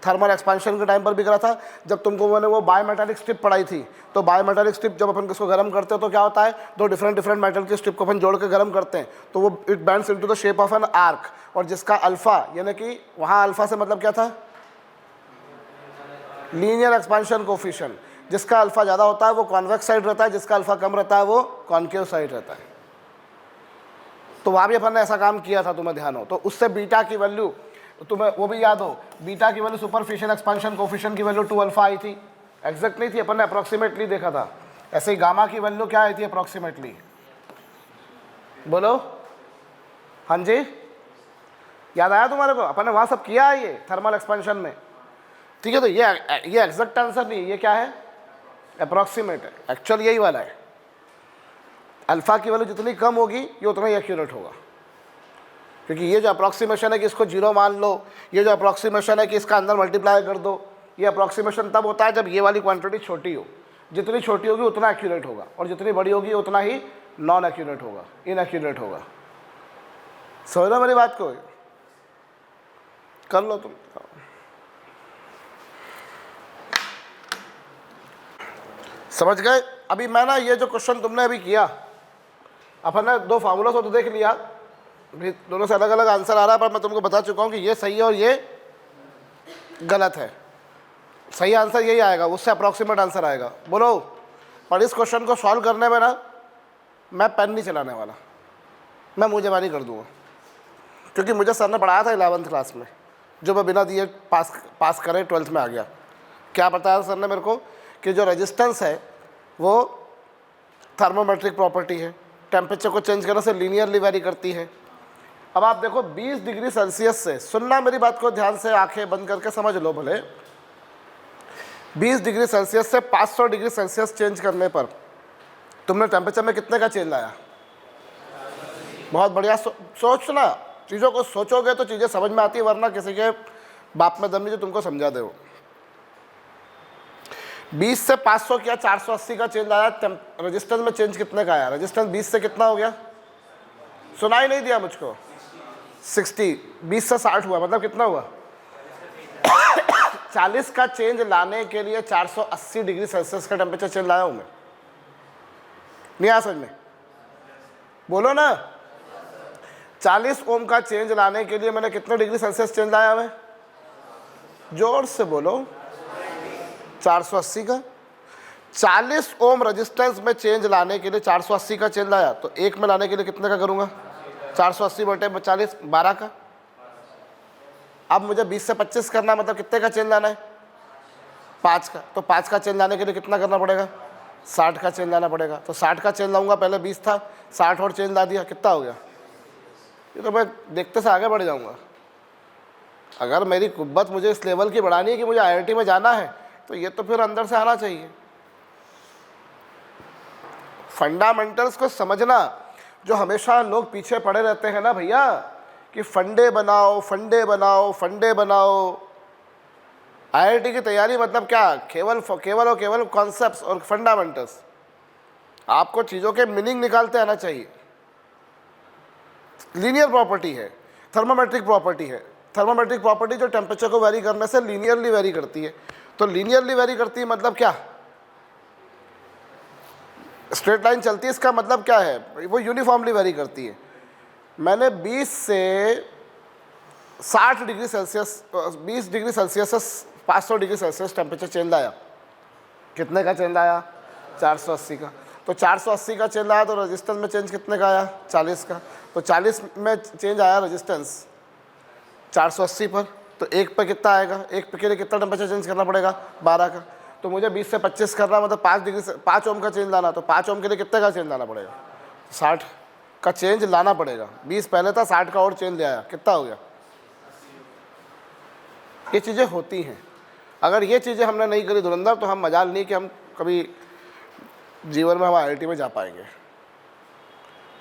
थर्मल एक्सपेंशन के टाइम पर भी करा था, जब तुमको मैंने वो बायोमेटालिक स्ट्रिप पढ़ाई थी। तो बायोमेटालिक स्ट्रिप जब अपन इसको गर्म करते हैं तो क्या होता है, दो डिफरेंट मेटल की स्ट्रिप को अपन जोड़ के गर्म करते हैं तो वो it bends into the shape of an arc, और जिसका अल्फ़ा, यानी कि वहाँ अल्फ़ा से मतलब क्या था, लीनियर एक्सपेंशन कोफिशिएंट, जिसका अल्फ़ा ज़्यादा होता है वो कॉन्वेक्स साइड रहता है, जिसका अल्फ़ा कम रहता है वो कॉन्केव साइड रहता है। तो वहाँ भी अपन ने ऐसा काम किया था, तुम्हें ध्यान हो। तो उससे बीटा की वैल्यू, तुम्हें वो भी याद हो, बीटा की वैल्यू सुपरफिशियल एक्सपेंशन कोफिशिएंट की वैल्यू 2 अल्फ़ा आई थी। एग्जैक्ट नहीं थी, अपन ने अप्रॉक्सीमेटली देखा था। ऐसे ही गामा की वैल्यू क्या आई थी अप्रॉक्सीमेटली, बोलो। हाँ जी, याद आया तुम्हारे को? अपन ने वहाँ सब किया है ये थर्मल एक्सपेंशन में, ठीक है। तो ये एग्जैक्ट आंसर नहीं, ये क्या है, अप्रॉक्सीमेट है। एक्चुअल यही वाला है, अल्फा की वैल्यू जितनी कम होगी ये उतना ही एक्यूरेट होगा, क्योंकि ये जो अप्रॉक्सीमेशन है कि इसको 0 मान लो, ये जो अप्रॉक्सीमेशन है कि इसका अंदर मल्टीप्लाई कर दो, ये अप्रॉक्सीमेशन तब होता है जब ये वाली क्वांटिटी छोटी हो। जितनी छोटी होगी उतना एक्यूरेट होगा, और जितनी बड़ी होगी उतना ही नॉन एक्यूरेट होगा, इनएक्यूरेट होगा। समझ लो मेरी बात को, कर लो तुम। समझ गए? अभी मैं ना ये जो क्वेश्चन तुमने अभी किया, अपन ने 2 फार्मूला तो देख लिया, भी दोनों से अलग अलग आंसर आ रहा है, पर मैं तुमको बता चुका हूँ कि ये सही है और ये गलत है। सही आंसर यही आएगा, उससे अप्रॉक्सीमेट आंसर आएगा, बोलो। पर इस क्वेश्चन को सॉल्व करने में ना मैं पेन नहीं चलाने वाला, मैं मुँह ज़बानी कर दूँगा, क्योंकि मुझे सर ने पढ़ाया था 11th क्लास में, जो मैं बिना दिए पास करे 12th में आ गया। क्या बताया सर ने मेरे को कि जो रेजिस्टेंस है वो थर्मोमेट्रिक प्रॉपर्टी है, टेम्परेचर को चेंज करने से लीनियरली वेरी करती है। अब आप देखो 20 डिग्री सेल्सियस से, सुनना मेरी बात को ध्यान से, आंखें बंद करके समझ लो भले, 20 डिग्री सेल्सियस से 500 डिग्री सेल्सियस चेंज करने पर तुमने टेम्परेचर में कितने का चेंज लाया? बहुत बढ़िया। सोचना, चीज़ों को सोचोगे तो चीज़ें समझ में आती है, वरना किसी के बाप में दम नहीं जो तुमको समझा दे। 20 से 500 किया, 480 का चेंज आया। रेजिस्टेंस में चेंज कितने का आया? रेजिस्टेंस 20 से कितना हो गया? सुनाई नहीं दिया मुझको? 60। 20 से 60 हुआ, मतलब कितना हुआ? 40 का चेंज लाने के लिए 480 डिग्री सेल्सियस का टेम्परेचर चेंज लाया हूँ मैं। नहीं आया समझ में? बोलो ना। 40 ओम का चेंज लाने के लिए मैंने कितने डिग्री सेल्सियस चेंज लाया? मैं जोर से बोलो। 480 का। 40 ओम रेजिस्टेंस में चेंज लाने के लिए 480 का चेंज लाया, तो एक में लाने के लिए कितने का करूंगा? 480 बटे 40, 12 का। अब मुझे 20 से 25 करना, मतलब कितने का चेंज लाना है? 5 का। तो 5 का चेंज लाने के लिए कितना करना पड़ेगा? 60 का चेंज लाना पड़ेगा। तो 60 का चेंज लाऊंगा, पहले 20 था, 60 और चेंज ला दिया, कितना हो गया? ये तो मैं देखते से आगे बढ़ जाऊंगा। अगर मेरी कुब्बत मुझे इस लेवल की बढ़ानी है कि मुझे IIT में जाना है, तो ये तो फिर अंदर से आना चाहिए। फंडामेंटल्स को समझना, जो हमेशा लोग पीछे पड़े रहते हैं ना भैया, कि फंडे बनाओ, फंडे बनाओ, फंडे बनाओ। IIT की तैयारी मतलब क्या? केवल कॉन्सेप्ट्स और फंडामेंटल्स। आपको चीज़ों के मीनिंग निकालते आना चाहिए। लीनियर प्रॉपर्टी है, थर्मोमेट्रिक प्रॉपर्टी है। थर्मोमेट्रिक प्रॉपर्टी जो टेम्परेचर को वेरी करने से लीनियरली वेरी करती है। तो लीनियरली वेरी करती है मतलब क्या? स्ट्रेट लाइन चलती है, इसका मतलब क्या है? वो यूनिफॉर्मली वेरी करती है। मैंने 20 से 60 डिग्री सेल्सियस, 20 डिग्री सेल्सियस से 500 डिग्री सेल्सियस टेम्परेचर चेंज लाया। कितने का चेंज लाया? 480 का। तो 480 का चेंज आया, तो रेजिस्टेंस में चेंज कितने का आया? 40 का। तो 40 में चेंज आया रेजिस्टेंस 480 पर, तो एक पे कितना आएगा? एक पे के लिए कितना टेम्परेचर चेंज करना पड़ेगा? 12 का। तो मुझे 20 से 25 करना, मतलब 5 डिग्री से 5 ओम का चेंज लाना, तो 5 ओम के लिए कितने का चेंज लाना पड़ेगा? 60 का चेंज लाना पड़ेगा। 20 पहले था, 60 का और चेंज ले आया, कितना हो गया? ये चीज़ें होती हैं। अगर ये चीज़ें हमने नहीं करी धुरंधर, तो हम मजाल नहीं कि हम कभी जीवन में हम IIT में जा पाएंगे।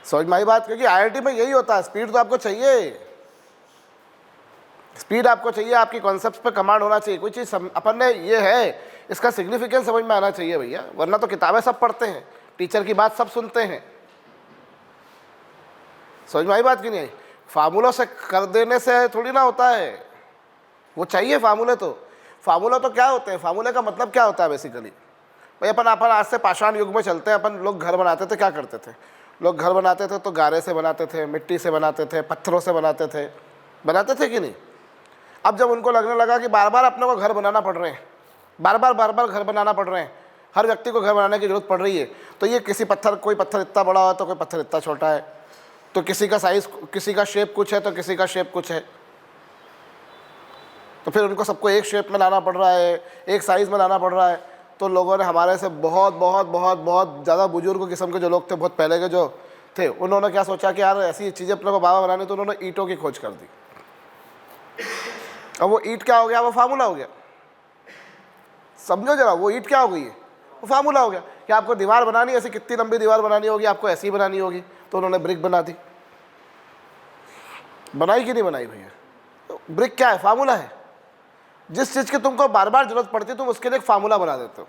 समझ में आई बात? क्योंकि IIT में यही होता है, स्पीड तो आपको चाहिए, स्पीड आपको चाहिए, आपकी कॉन्सेप्ट्स पे कमांड होना चाहिए। कोई चीज़ अपन ने ये है, इसका सिग्निफिकेंस समझ में आना चाहिए भैया, वरना तो किताबें सब पढ़ते हैं, टीचर की बात सब सुनते हैं। समझ में आई बात कि नहीं आई? फार्मूला से कर देने से थोड़ी ना होता है, वो चाहिए फार्मूले। तो फार्मूला तो क्या होते हैं? फार्मूले का मतलब क्या होता है बेसिकली? भाई अपन आज से पाषाण युग में चलते हैं। अपन लोग घर बनाते थे, क्या करते थे? लोग घर बनाते थे तो गारे से बनाते थे, मिट्टी से बनाते थे, पत्थरों से बनाते थे कि नहीं? अब जब उनको लगने लगा कि बार बार अपने को घर बनाना पड़ रहे हैं, बार बार घर बनाना पड़ रहे हैं, हर व्यक्ति को घर बनाने की ज़रूरत पड़ रही है, तो ये कोई पत्थर इतना बड़ा है तो कोई पत्थर इतना छोटा है, तो किसी का साइज़, किसी का शेप कुछ है तो किसी का शेप कुछ है, तो फिर उनको सबको एक शेप में लाना पड़ रहा है, एक साइज़ में लाना पड़ रहा है। तो लोगों ने हमारे से बहुत बहुत बहुत बहुत ज़्यादा बुजुर्ग किस्म के जो लोग थे, बहुत पहले के जो थे, उन्होंने क्या सोचा कि यार ऐसी चीज़ें अपने को बाबा बनानी, तो उन्होंने ईंटों की खोज कर दी। अब वो ईंट क्या हो गया? वो फार्मूला हो गया। समझो जरा, वो ईंट क्या हो गई है? वो फार्मूला हो गया कि आपको दीवार बनानी है, ऐसी कितनी लंबी दीवार बनानी होगी, आपको ऐसी बनानी होगी, तो उन्होंने ब्रिक बना दी। बनाई कि नहीं बनाई भैया? तो ब्रिक क्या है? फार्मूला है। जिस चीज़ की तुमको बार बार जरूरत पड़ती है, तुम उसके लिए एक फार्मूला बना देते हो।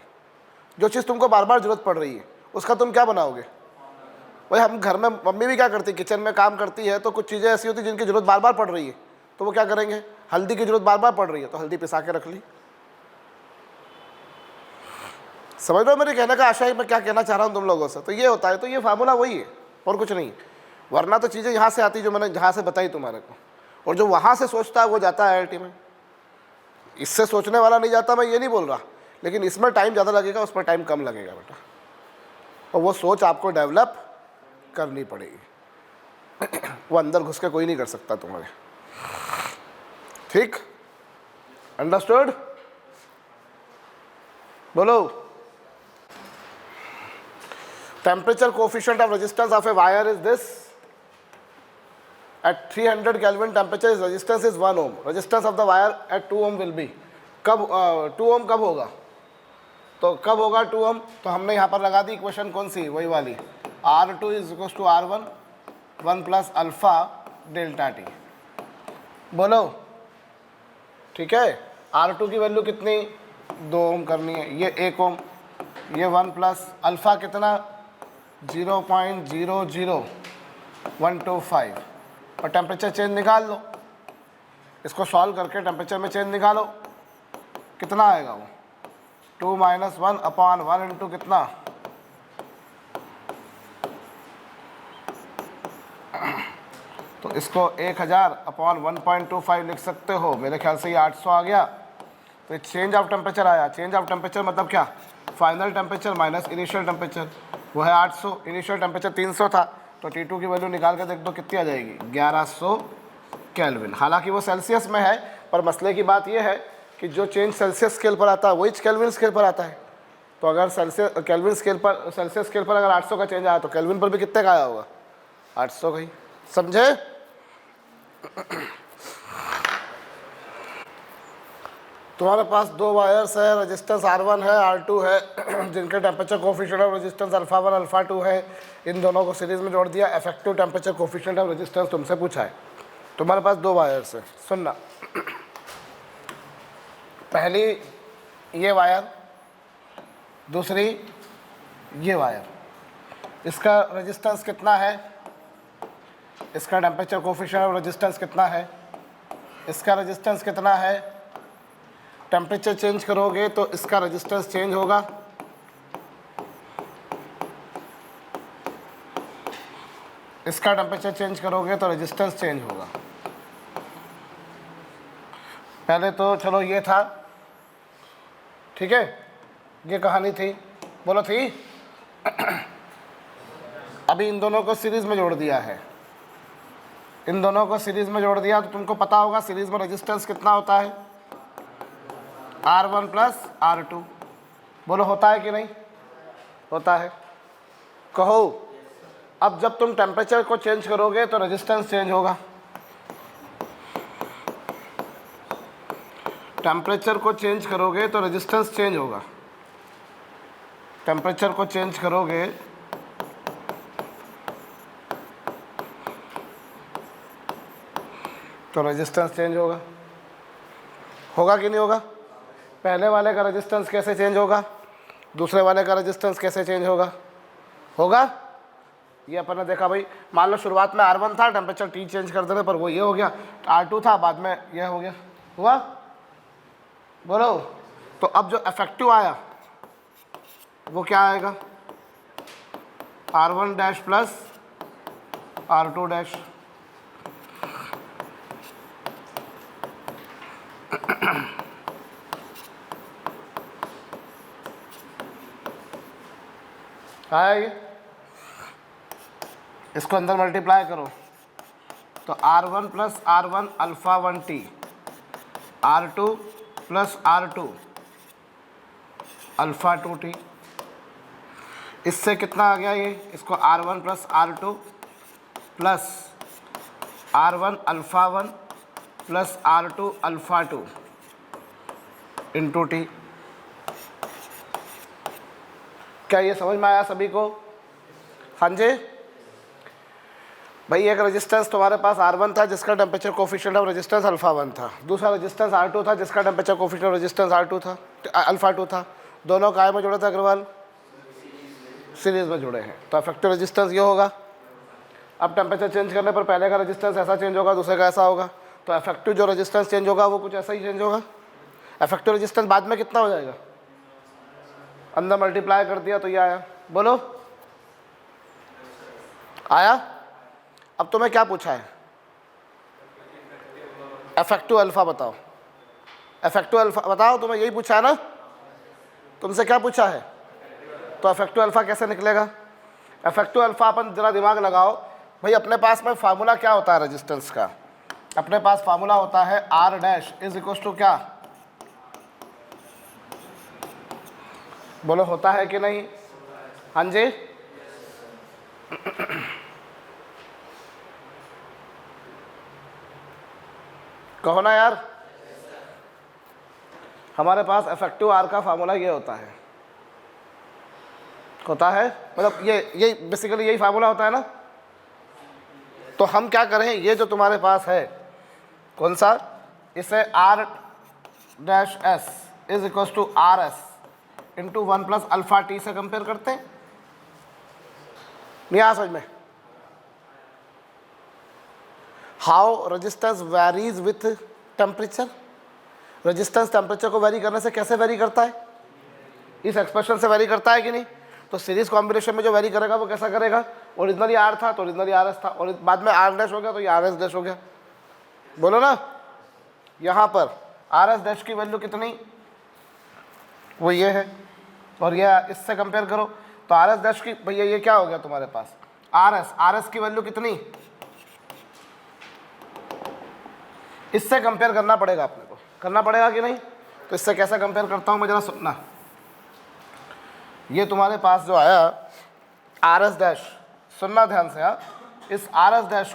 जो चीज़ तुमको बार बार जरूरत पड़ रही है, उसका तुम क्या बनाओगे? भाई हम घर में, मम्मी भी क्या करती है, किचन में काम करती है, तो कुछ चीज़ें ऐसी होती है जिनकी जरूरत बार बार पड़ रही है, तो वो क्या करेंगे? हल्दी की जरूरत बार बार पड़ रही है, तो हल्दी पिसा के रख ली। समझ लो मेरे कहने का आशय, मैं क्या कहना चाह रहा हूँ तुम लोगों से। तो ये होता है, तो ये फार्मूला वही है और कुछ नहीं। वरना तो चीज़ें यहाँ से आती जो मैंने जहाँ से बताई तुम्हारे को, और जो वहाँ से सोचता है वो जाता है IIT में। इससे सोचने वाला नहीं जाता, मैं ये नहीं बोल रहा, लेकिन इसमें टाइम ज़्यादा लगेगा, उसमें टाइम कम लगेगा बेटा। और वो सोच आपको डेवलप करनी पड़ेगी। वो अंदर घुस के कोई नहीं कर सकता तुम्हारे। ठीक? अंडरस्टूड? बोलो। Temperature coefficient of resistance of a wire is this. At 300 Kelvin temperature, its resistance is 1 ohm. Resistance of the wire at 2 ohm will be, कब 2 ohm कब होगा? तो कब होगा 2 ohm? तो हमने यहाँ पर लगा दी इक्वेशन, कौन सी? वही वाली, R2 is equal to R1 1 plus alpha delta T. बोलो। ठीक है, R2 की वैल्यू कितनी? 2 ohm करनी है, ये 1 ohm, ये 1 प्लस अल्फा कितना? 0.00125, और टेम्परेचर चेंज निकाल लो। इसको सॉल्व करके टेम्परेचर में चेंज निकालो, कितना आएगा वो? 2 - 1/1 इंटू कितना? तो इसको 1000/1.25 लिख सकते हो। मेरे ख्याल से ये 800 आ गया। तो चेंज ऑफ टेम्परेचर आया। चेंज ऑफ टेम्परेचर मतलब क्या? Final temperature minus initial temperature, वो है 800। इनिशियल टेम्परेचर 300 था, तो T2 की वैल्यू निकाल के देख दो कितनी आ जाएगी? 1100 केल्विन। हालांकि वो सेल्सियस में है, पर मसले की बात यह है कि जो चेंज सेल्सियस स्केल पर आता है वही केल्विन स्केल पर आता है। तो अगर सेल्सियस स्केल पर अगर 800 का चेंज आया, तो केल्विन पर भी कितने का आया होगा? 800 का ही। समझे? तुम्हारे पास 2 वायर्स है, रेजिस्टेंस R1 है, R2 है, जिनके temperature coefficient of resistance अल्फा1 alpha 2 है। इन दोनों को सीरीज में जोड़ दिया। Effective temperature coefficient of resistance तुमसे पूछा है। तुम्हारे पास 2 वायर्स है। सुनना, पहली ये वायर, दूसरी ये वायर। इसका रेजिस्टेंस कितना है? इसका टेम्परेचर कोफिशिएंट ऑफ रेजिस्टेंस कितना है? इसका रेजिस्टेंस कितना है? टेम्परेचर चेंज करोगे तो इसका रेजिस्टेंस चेंज होगा। इसका टेम्परेचर चेंज करोगे तो रेजिस्टेंस चेंज होगा। पहले तो चलो ये था, ठीक है, ये कहानी थी। बोलो थी? अभी इन दोनों को सीरीज में जोड़ दिया है। इन दोनों को सीरीज में जोड़ दिया तो तुमको पता होगा सीरीज में रेजिस्टेंस कितना होता है? R1 plus R2। बोलो होता है कि नहीं? होता है। कहो, अब जब तुम टेम्परेचर को चेंज करोगे तो रेजिस्टेंस चेंज होगा। टेम्परेचर को चेंज करोगे तो रेजिस्टेंस चेंज होगा। टेम्परेचर को चेंज करोगे तो रेजिस्टेंस चेंज होगा। होगा कि नहीं होगा? पहले वाले का रेजिस्टेंस कैसे चेंज होगा? दूसरे वाले का रेजिस्टेंस कैसे चेंज होगा? होगा? ये अपन ने देखा भाई, मान लो शुरुआत में R1 था, टेम्परेचर T चेंज कर देने पर वो ये हो गया। R2 था, बाद में ये हो गया। हुआ? बोलो। तो अब जो इफेक्टिव आया वो क्या आएगा? R1 dash plus R2 dash. आया ये? इसको अंदर मल्टीप्लाई करो तो R1 plus R1 alpha 1T, R2 plus R2 alpha two T. इससे कितना आ गया ये, इसको R1 plus R2 plus R1 alpha 1 plus R2 alpha 2 into T. क्या ये समझ में आया सभी को? हाँ जी भाई, एक रेजिस्टेंस तुम्हारे पास R1 था जिसका temperature coefficient of resistance alpha 1 था, दूसरा रेजिस्टेंस R2 था जिसका temperature coefficient of resistance R2 था, अल्फ़ा 2 था। दोनों काय में जुड़े थे अग्रवाल? सीरीज में जुड़े हैं, तो इफेक्टिव रेजिस्टेंस ये होगा। अब टेम्परेचर चेंज करने पर पहले का रेजिस्टेंस ऐसा चेंज होगा, दूसरे का ऐसा होगा, तो इफेक्टिव जो रेजिस्टेंस चेंज होगा वो कुछ ऐसा ही चेंज होगा। इफेक्टिव रेजिस्टेंस बाद में कितना हो जाएगा? अंदर मल्टीप्लाई कर दिया तो ये आया, बोलो आया। अब तुम्हें क्या पूछा है? इफेक्टिव अल्फा बताओ, इफेक्टिव अल्फा बताओ, तुम्हें यही पूछा है ना? तुमसे क्या पूछा है? तो इफेक्टिव अल्फा कैसे निकलेगा? इफेक्टिव अल्फा अपन जरा दिमाग लगाओ भाई, अपने पास में फार्मूला क्या होता है रेजिस्टेंस का? अपने पास फार्मूला होता है R dash is equal to क्या? बोलो होता है कि नहीं? हाँ जी कहो ना यार। हमारे पास इफेक्टिव R का फार्मूला ये होता है मतलब ये बेसिकली यही फार्मूला होता है ना। तो हम क्या करें, ये जो तुम्हारे पास है कौन सा, इसे R dash S is equal to R S into 1 plus alpha T से कंपेयर करते हैं। नहीं आ समझ में? How resistance varies with temperature. Resistance temperature को वेरी करने से कैसे वेरी करता है? इस एक्सप्रेशन से वेरी करता है कि नहीं? तो सीरीज कॉम्बिनेशन में जो वेरी करेगा वो कैसा करेगा? ओरिजिनली आर था तो ओरिजिनली आर एस था, और बाद में आर डैश हो गया तो ये आर एस डैश हो गया। बोलो ना, यहाँ पर आर एस डैश की वैल्यू कितनी? वो ये है, और ये इससे कंपेयर करो तो आर एस डैश की, भैया ये क्या हो गया तुम्हारे पास? आर एस की वैल्यू कितनी? इससे कंपेयर करना पड़ेगा, अपने को करना पड़ेगा कि नहीं? तो इससे कैसे कंपेयर करता हूँ मैं, जरा सुनना। ये तुम्हारे पास जो आया आर एस डैश, सुनना ध्यान से। हाँ, इस आर एस डैश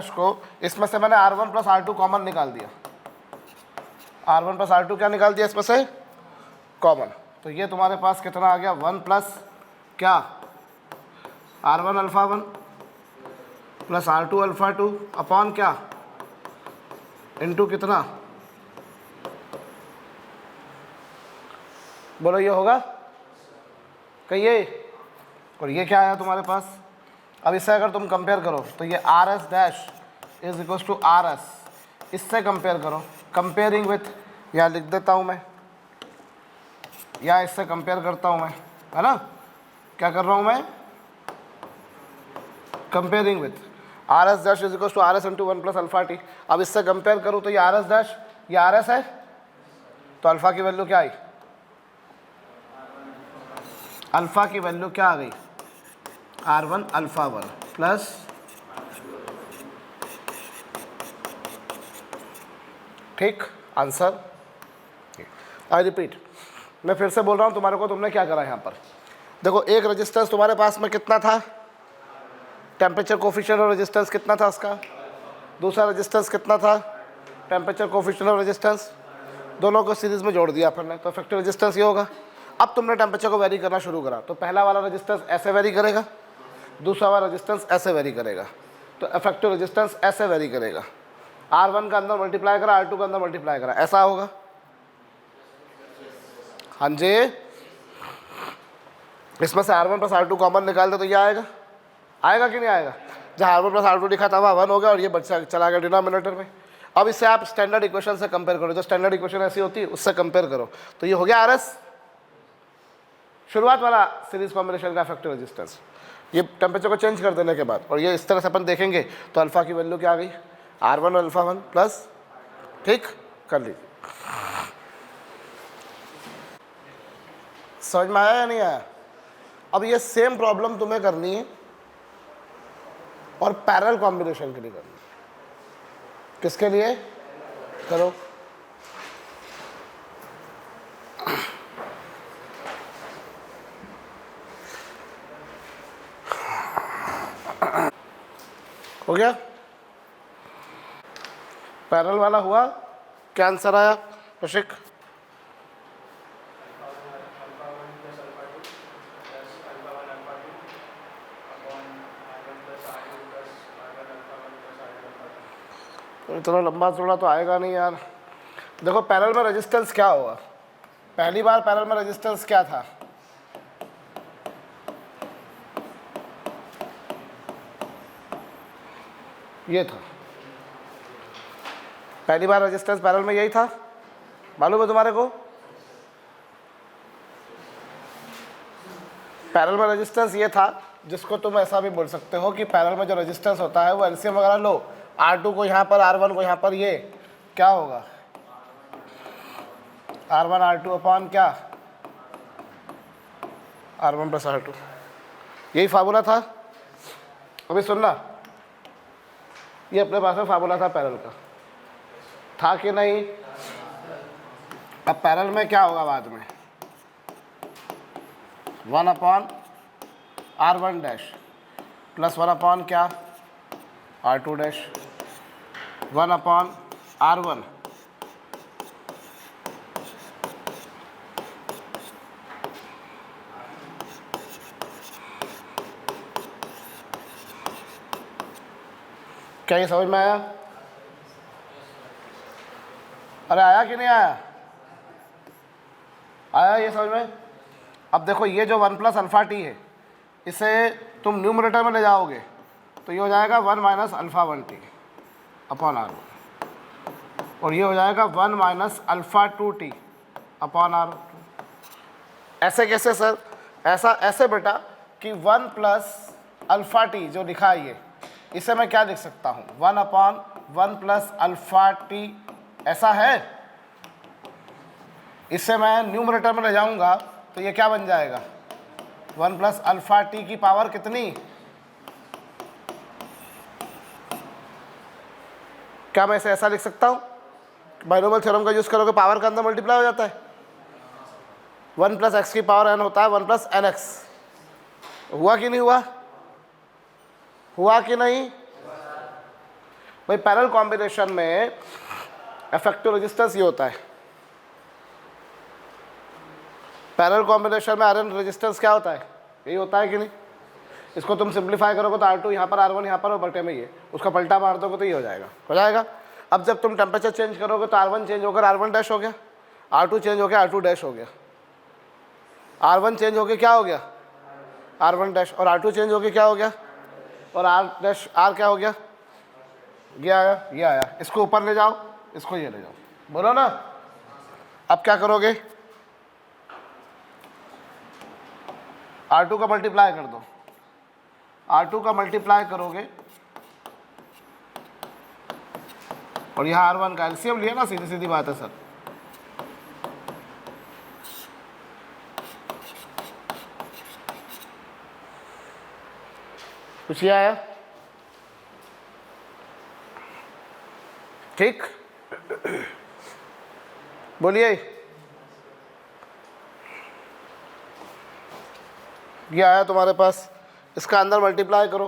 को इसमें से मैंने R1 प्लस R2 कॉमन निकाल दिया। R1 प्लस R2 क्या निकाल दिया इसमें से? कॉमन। तो ये तुम्हारे पास कितना आ गया? 1 प्लस क्या? R1 alpha 1 plus R2 alpha 2 upon क्या? इंटू कितना? बोलो ये होगा कहिए। और ये क्या आया तुम्हारे पास? अब इससे अगर तुम कंपेयर करो तो ये R S dash is equal to R S, इससे कंपेयर करो, कंपेयरिंग विथ, यहाँ लिख देता हूँ मैं, या इससे कंपेयर करता हूँ मैं, है ना? क्या कर रहा हूँ मैं? Comparing with R S dash is equal to R S into 1 plus alpha T. अब इससे कंपेयर करूँ तो ये आर एस डैश, ये आर एस है, तो अल्फ़ा की वैल्यू क्या आई? अल्फ़ा की वैल्यू क्या आ गई? R1 अल्फ़ा 1 प्लस ठीक आंसर। आई रिपीट, मैं फिर से बोल रहा हूँ तुम्हारे को, तुमने क्या करा यहाँ पर देखो, एक रेजिस्टेंस तुम्हारे पास में कितना था? टेम्परेचर कोफिशिएंट और रेजिस्टेंस कितना था उसका? दूसरा रेजिस्टेंस कितना था? टेम्परेचर कोफिशिएंट और रेजिस्टेंस, दोनों को सीरीज में जोड़ दिया अपन ने, तो इफेक्टिव रेजिस्टेंस ये होगा। अब तुमने टेम्परेचर को वेरी करना शुरू करा, तो पहला वाला रेजिस्टेंस ऐसे वेरी करेगा, दूसरा वाला रेजिस्टेंस ऐसे वेरी करेगा, तो इफेक्टिव रेजिस्टेंस ऐसे वेरी करेगा। R1 का अंदर मल्टीप्लाई करा, R2 का अंदर मल्टीप्लाई करा, ऐसा होगा। हाँ जी, इसमें से R1 प्लस R2 कॉमन निकाल दे तो ये आएगा, आएगा कि नहीं आएगा? जहाँ R1 प्लस R2 लिखा था वहाँ 1 हो गया और ये बच्चा चला गया डिनोमिनेटर में। अब इससे आप स्टैंडर्ड इक्वेशन से कंपेयर करो, जो स्टैंडर्ड इक्वेशन ऐसी होती है उससे कंपेयर करो, तो ये हो गया आर एस, शुरुआत वाला सीरीज कॉम्बिनेशन का इफेक्टिव रेजिस्टेंस, ये टेम्परेचर को चेंज कर देने के बाद। और ये इस तरह से अपन देखेंगे तो अल्फ़ा की वैल्यू क्या आ गई? R1 अल्फ़ा 1 प्लस, ठीक कर लीजिए। समझ में आया या नहीं आया? अब ये सेम प्रॉब्लम तुम्हें करनी है और पैरेलल कॉम्बिनेशन के लिए करनी है। किसके लिए? करो। हो गया? पैरेलल वाला हुआ, क्या आंसर आया कौशिक? इतना लंबा जोड़ा तो आएगा नहीं यार। देखो पैरेलल में रेजिस्टेंस क्या होगा, पहली बार पैरेलल में रेजिस्टेंस क्या था? ये था पहली बार रेजिस्टेंस पैरेलल में, यही था, मालूम है तुम्हारे को? पैरेलल में रेजिस्टेंस ये था, जिसको तुम ऐसा भी बोल सकते हो कि पैरेलल में जो रेजिस्टेंस होता है वो एलसीएम वगैरह लो, R2 को यहाँ पर, R1 को यहाँ पर, ये क्या होगा? R1 R2 अपॉन क्या? R1 प्लस R2, यही फार्मूला था। अभी सुनना, ये अपने पास में फार्मूला था पैरेलल का, था कि नहीं? अब पैरेलल में क्या होगा बाद में? 1 upon R1 dash plus 1 upon क्या? R2 डैश, 1 अपॉन R1 क्या ये समझ में आया? अरे आया कि नहीं आया? आया ये समझ में? अब देखो ये जो 1 प्लस अल्फ़ा टी है, इसे तुम न्यूमरेटर में ले जाओगे तो ये हो जाएगा 1 minus alpha 1 T upon R1, और ये हो जाएगा 1 minus alpha 2 T upon R2। ऐसे कैसे सर? ऐसा ऐसे बेटा कि 1 प्लस अल्फ़ा टी जो लिखा है ये, इसे मैं क्या लिख सकता हूँ? 1 अपॉन 1 प्लस अल्फ़ा टी, ऐसा है। इससे मैं न्यूमरेटर में ले जाऊँगा तो ये क्या बन जाएगा? 1 प्लस अल्फ़ा टी की पावर कितनी? क्या मैं इसे ऐसा लिख सकता हूँ? बाइनोमियल थ्योरम का यूज़ करोगे, पावर का अंदर मल्टीप्लाई हो जाता है, 1 प्लस एक्स की पावर n होता है 1 प्लस एन एक्स। हुआ कि नहीं हुआ? हुआ कि नहीं भाई? पैरेलल कॉम्बिनेशन में इफेक्टिव रेजिस्टेंस ये होता है, पैरेलल कॉम्बिनेशन में आयरन रेजिस्टेंस क्या होता है? यही होता है कि नहीं? इसको तुम सिंप्लीफाई करोगे तो R2 यहाँ पर, R1 यहाँ पर, और बटे में ये, उसका पलटा मार दोगे तो ये हो जाएगा, हो जाएगा। अब जब तुम टेम्परेचर चेंज करोगे तो R1 चेंज होकर R1 डैश हो गया, R2 चेंज हो गया R2 डैश हो गया, R1 चेंज हो गया क्या हो गया? R1 डैश, और R2 चेंज हो गया क्या हो गया? और R डैश, R क्या हो गया? ये आया, ये आया। इसको ऊपर ले जाओ, इसको ये ले जाओ, बोलो ना। अब क्या करोगे? R2 का मल्टीप्लाई कर दो, R2 का मल्टीप्लाई करोगे और यहाँ R1 का एलसीएम लिया ना, सीधी सीधी बात है सर। कुछ ये आया? ठीक, बोलिए। ये आया तुम्हारे पास, इसका अंदर मल्टीप्लाई करो,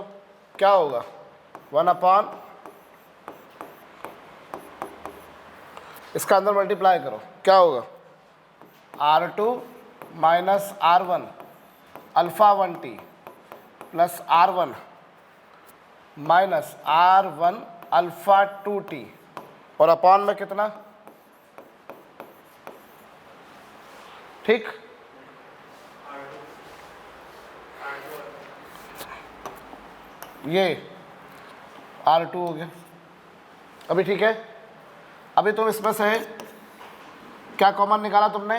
क्या होगा? 1 अपॉन, इसका अंदर मल्टीप्लाई करो, क्या होगा? R2 minus R1 alpha 1 T plus R1 minus R1 alpha 2 T, और अपॉन में कितना? ठीक, ये R2 हो गया। अभी ठीक है? अभी तुम इसमें से क्या कॉमन निकाला तुमने?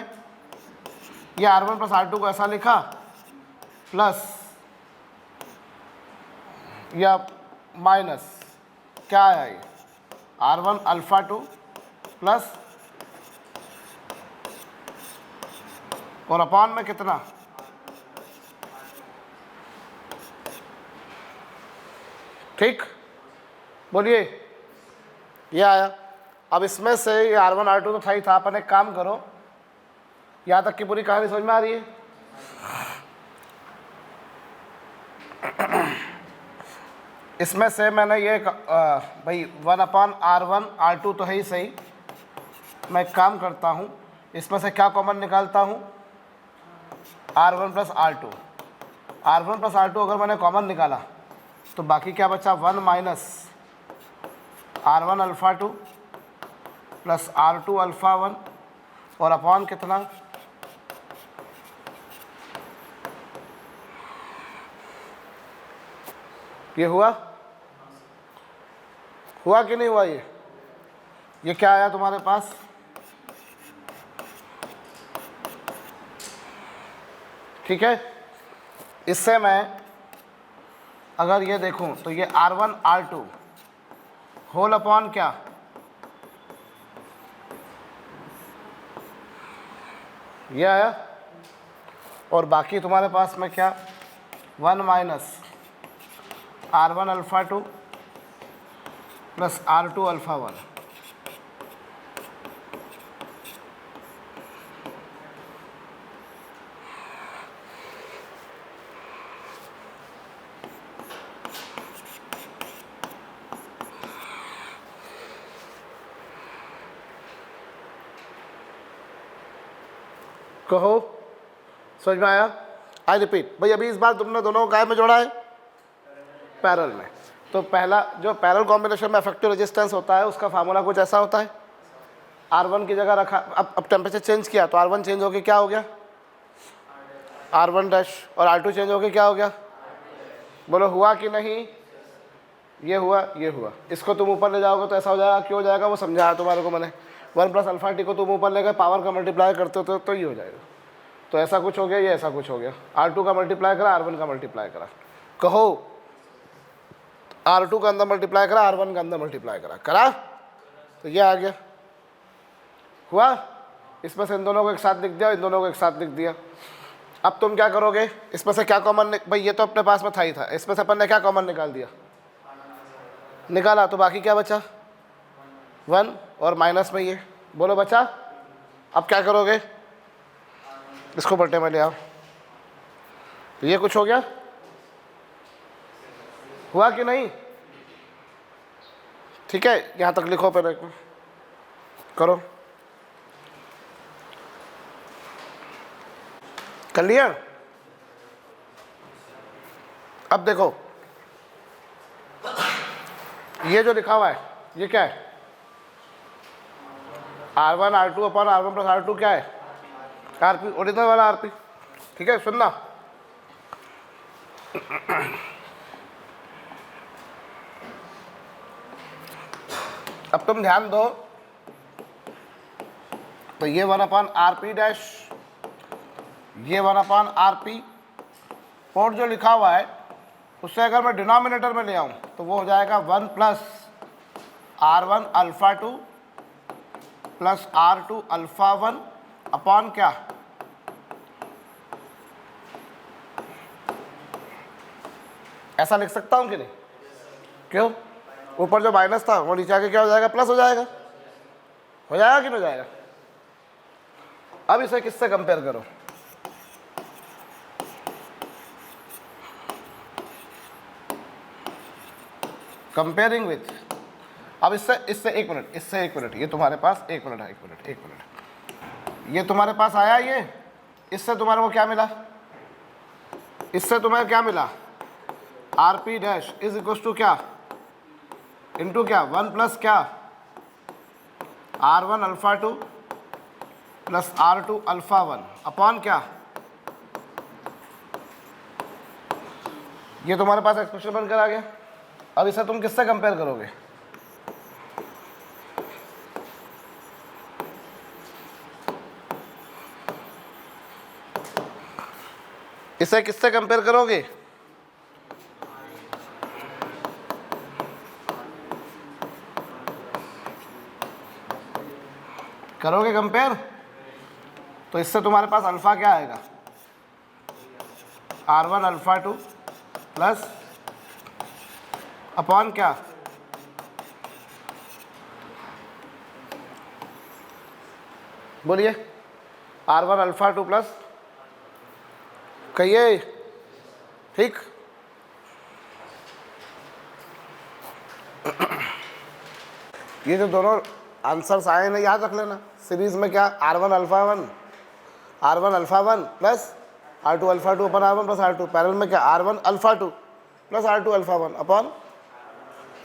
ये R1 प्लस R2 को ऐसा लिखा, प्लस या माइनस क्या आया? ये R1 अल्फ़ा 2 प्लस, और अपॉन में कितना? ठीक, बोलिए। ये आया। अब इसमें से ये R1 R2 तो था ही था, अपन एक काम करो, यहाँ तक की पूरी कहानी समझ में आ रही है? इसमें से मैंने ये भाई 1/R1 R2 तो है ही सही। मैं एक काम करता हूँ, इसमें से क्या कॉमन निकालता हूँ, R1 + R2। R1 + R2 अगर मैंने कॉमन निकाला तो बाकी क्या बचा, 1 - R1 α2 + R2 α1 और अपॉन कितना, ये हुआ कि नहीं हुआ, ये क्या आया तुम्हारे पास, ठीक है। इससे मैं अगर ये देखूं तो ये R1 R2 होल अपॉन क्या, ये आया, और बाकी तुम्हारे पास में क्या, 1 - R1 α2 + R2 α1। कहो समझ में आया। आई रिपीट भाई, अभी इस बार तुमने दोनों को काय में जोड़ा है, पैरेलल में। तो पहला जो पैरेलल कॉम्बिनेशन में इफेक्टिव रेजिस्टेंस होता है उसका फार्मूला कुछ ऐसा होता है, R1 की जगह रखा, अब टेम्परेचर चेंज किया तो R1 चेंज होके क्या हो गया, R1 और R2 चेंज होके क्या हो गया, बोलो हुआ कि नहीं, ये हुआ। इसको तुम ऊपर ले जाओगे तो ऐसा हो जाएगा, क्यों हो जाएगा वो समझाया तुम्हारे को मैंने। 1 + α t को तुम ऊपर ले गए, पावर का मल्टीप्लाई करते हो तो ये हो जाएगा। तो ऐसा कुछ हो गया, ये ऐसा कुछ हो गया, R2 का मल्टीप्लाई करा, R1 का मल्टीप्लाई करा। कहो R2 का अंदर मल्टीप्लाई करा, R1 का अंदर मल्टीप्लाई करा, तो ये आ गया, हुआ। इसमें से इन दोनों को एक साथ लिख दिया, इन दोनों को एक साथ लिख दिया। अब तुम क्या करोगे, इसमें से क्या कॉमन, भाई ये तो अपने पास में था ही था, इसमें से अपन ने क्या कॉमन निकाल दिया, निकाला, तो बाकी क्या बचा, 1 और माइनस में ये, बोलो बचा। अब क्या करोगे, इसको पलटे में ले आओ, तो ये कुछ हो गया, हुआ कि नहीं, ठीक है। यहाँ तक लिखो, पहले करो, कर लिया। अब देखो ये जो लिखा हुआ है ये क्या है, R1 R2 upon R1 + R2 क्या है, RP, ओरिजिनल वाला RP, ठीक है। सुनना, अब तुम ध्यान दो, तो ये 1/RP', ये 1/RP, और जो लिखा हुआ है उससे अगर मैं डिनोमिनेटर में ले आऊं तो वो हो जाएगा 1 + R1 α2 + R2 α1 अपॉन क्या, ऐसा लिख सकता हूं कि नहीं, क्यों, ऊपर जो माइनस था वो नीचे आके क्या हो जाएगा, प्लस हो जाएगा कि नहीं हो जाएगा। अब इसे किससे कंपेयर करो, कंपेयरिंग विथ, अब इससे एक मिनट, ये तुम्हारे पास एक मिनट, ये तुम्हारे पास आया, ये इससे तुम्हारे को क्या मिला, इससे तुम्हें क्या मिला, RP' = क्या, इंटू क्या, 1 + क्या, R1 α2 + R2 α1 अपॉन क्या, ये तुम्हारे पास एक्सप्रेशन बनकर आ गया। अब इसे तुम किससे कंपेयर करोगे, इसे किससे कंपेयर करोगे, करोगे कंपेयर, तो इससे तुम्हारे पास अल्फा क्या आएगा, R1 α2 प्लस अपॉन क्या, बोलिए, R1 α2 प्लस, कहिए, ठीक, ये जो दोनों आंसर्स आए ना याद रख लेना। सीरीज में क्या R1 alpha 1 alpha 1 plus R2 alpha 2 अपन R1 प्लस R2। पैरेलल में क्या R1 alpha 2 plus R2 alpha 1 अपन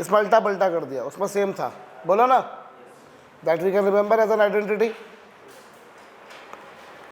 इसमें अल्टा पल्टा कर दिया, उसमें सेम था, बोलो ना, that we can remember as an identity.